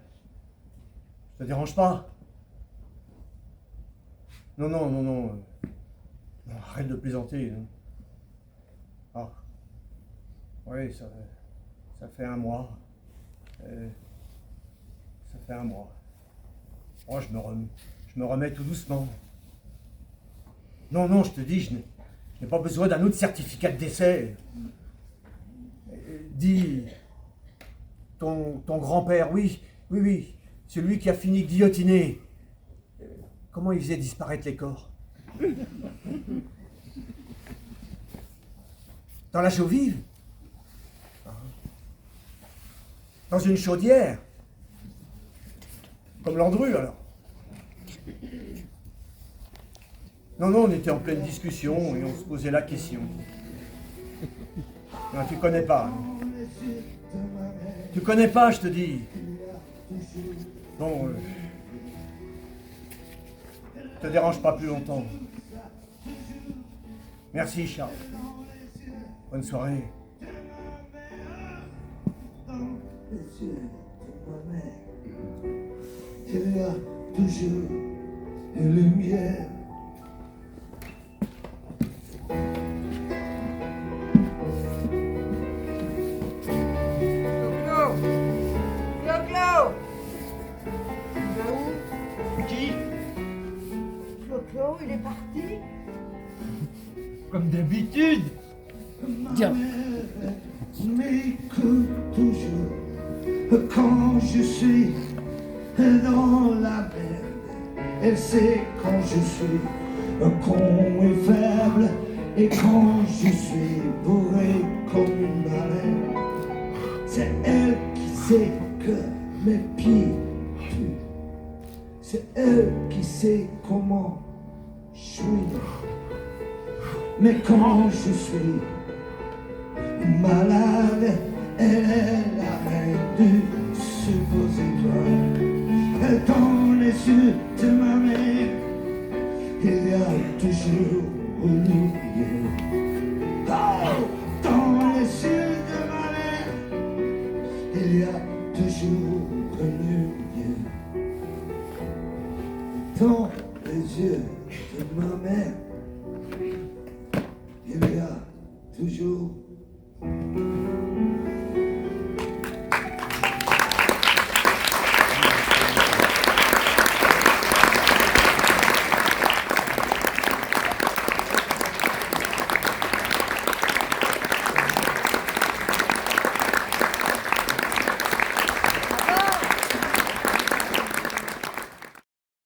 Speaker 3: Ça te dérange pas? Non, non, non, non. Non, arrête de plaisanter. Non. Ah. Oui, ça fait un mois. Ça fait un mois. Oh, je me remets tout doucement. Non, non, je te dis, je n'ai pas besoin d'un autre certificat de décès. Dis, ton grand-père, oui, oui, oui, celui qui a fini guillotiné. Comment il faisait disparaître les corps? Dans la chaux vive? Dans une chaudière? Comme Landru, alors? Non, non, on était en pleine discussion et on se posait la question. Non, tu connais pas. Non. Tu connais pas, je te dis. Bon, te dérange pas plus longtemps. Merci, Charles. Bonne soirée.
Speaker 10: Il y a toujours une lumière.
Speaker 4: Clo-Clo! Il va où?
Speaker 7: Qui?
Speaker 4: Clo-Clo, il est parti?
Speaker 5: Comme d'habitude.
Speaker 10: Tiens. M'écoute toujours quand je suis dans la merde. Elle sait quand je suis con et faible et quand je suis bourré comme une baleine. C'est elle qui sait que mes pieds puent. C'est elle qui sait comment je suis. Mais quand je suis malade, elle est la reine du suppositoire. Dans les yeux de ma mère, il y a toujours une lumière. Oh, dans les yeux de ma mère, il y a toujours une lumière. Dans les yeux de ma mère, il y a toujours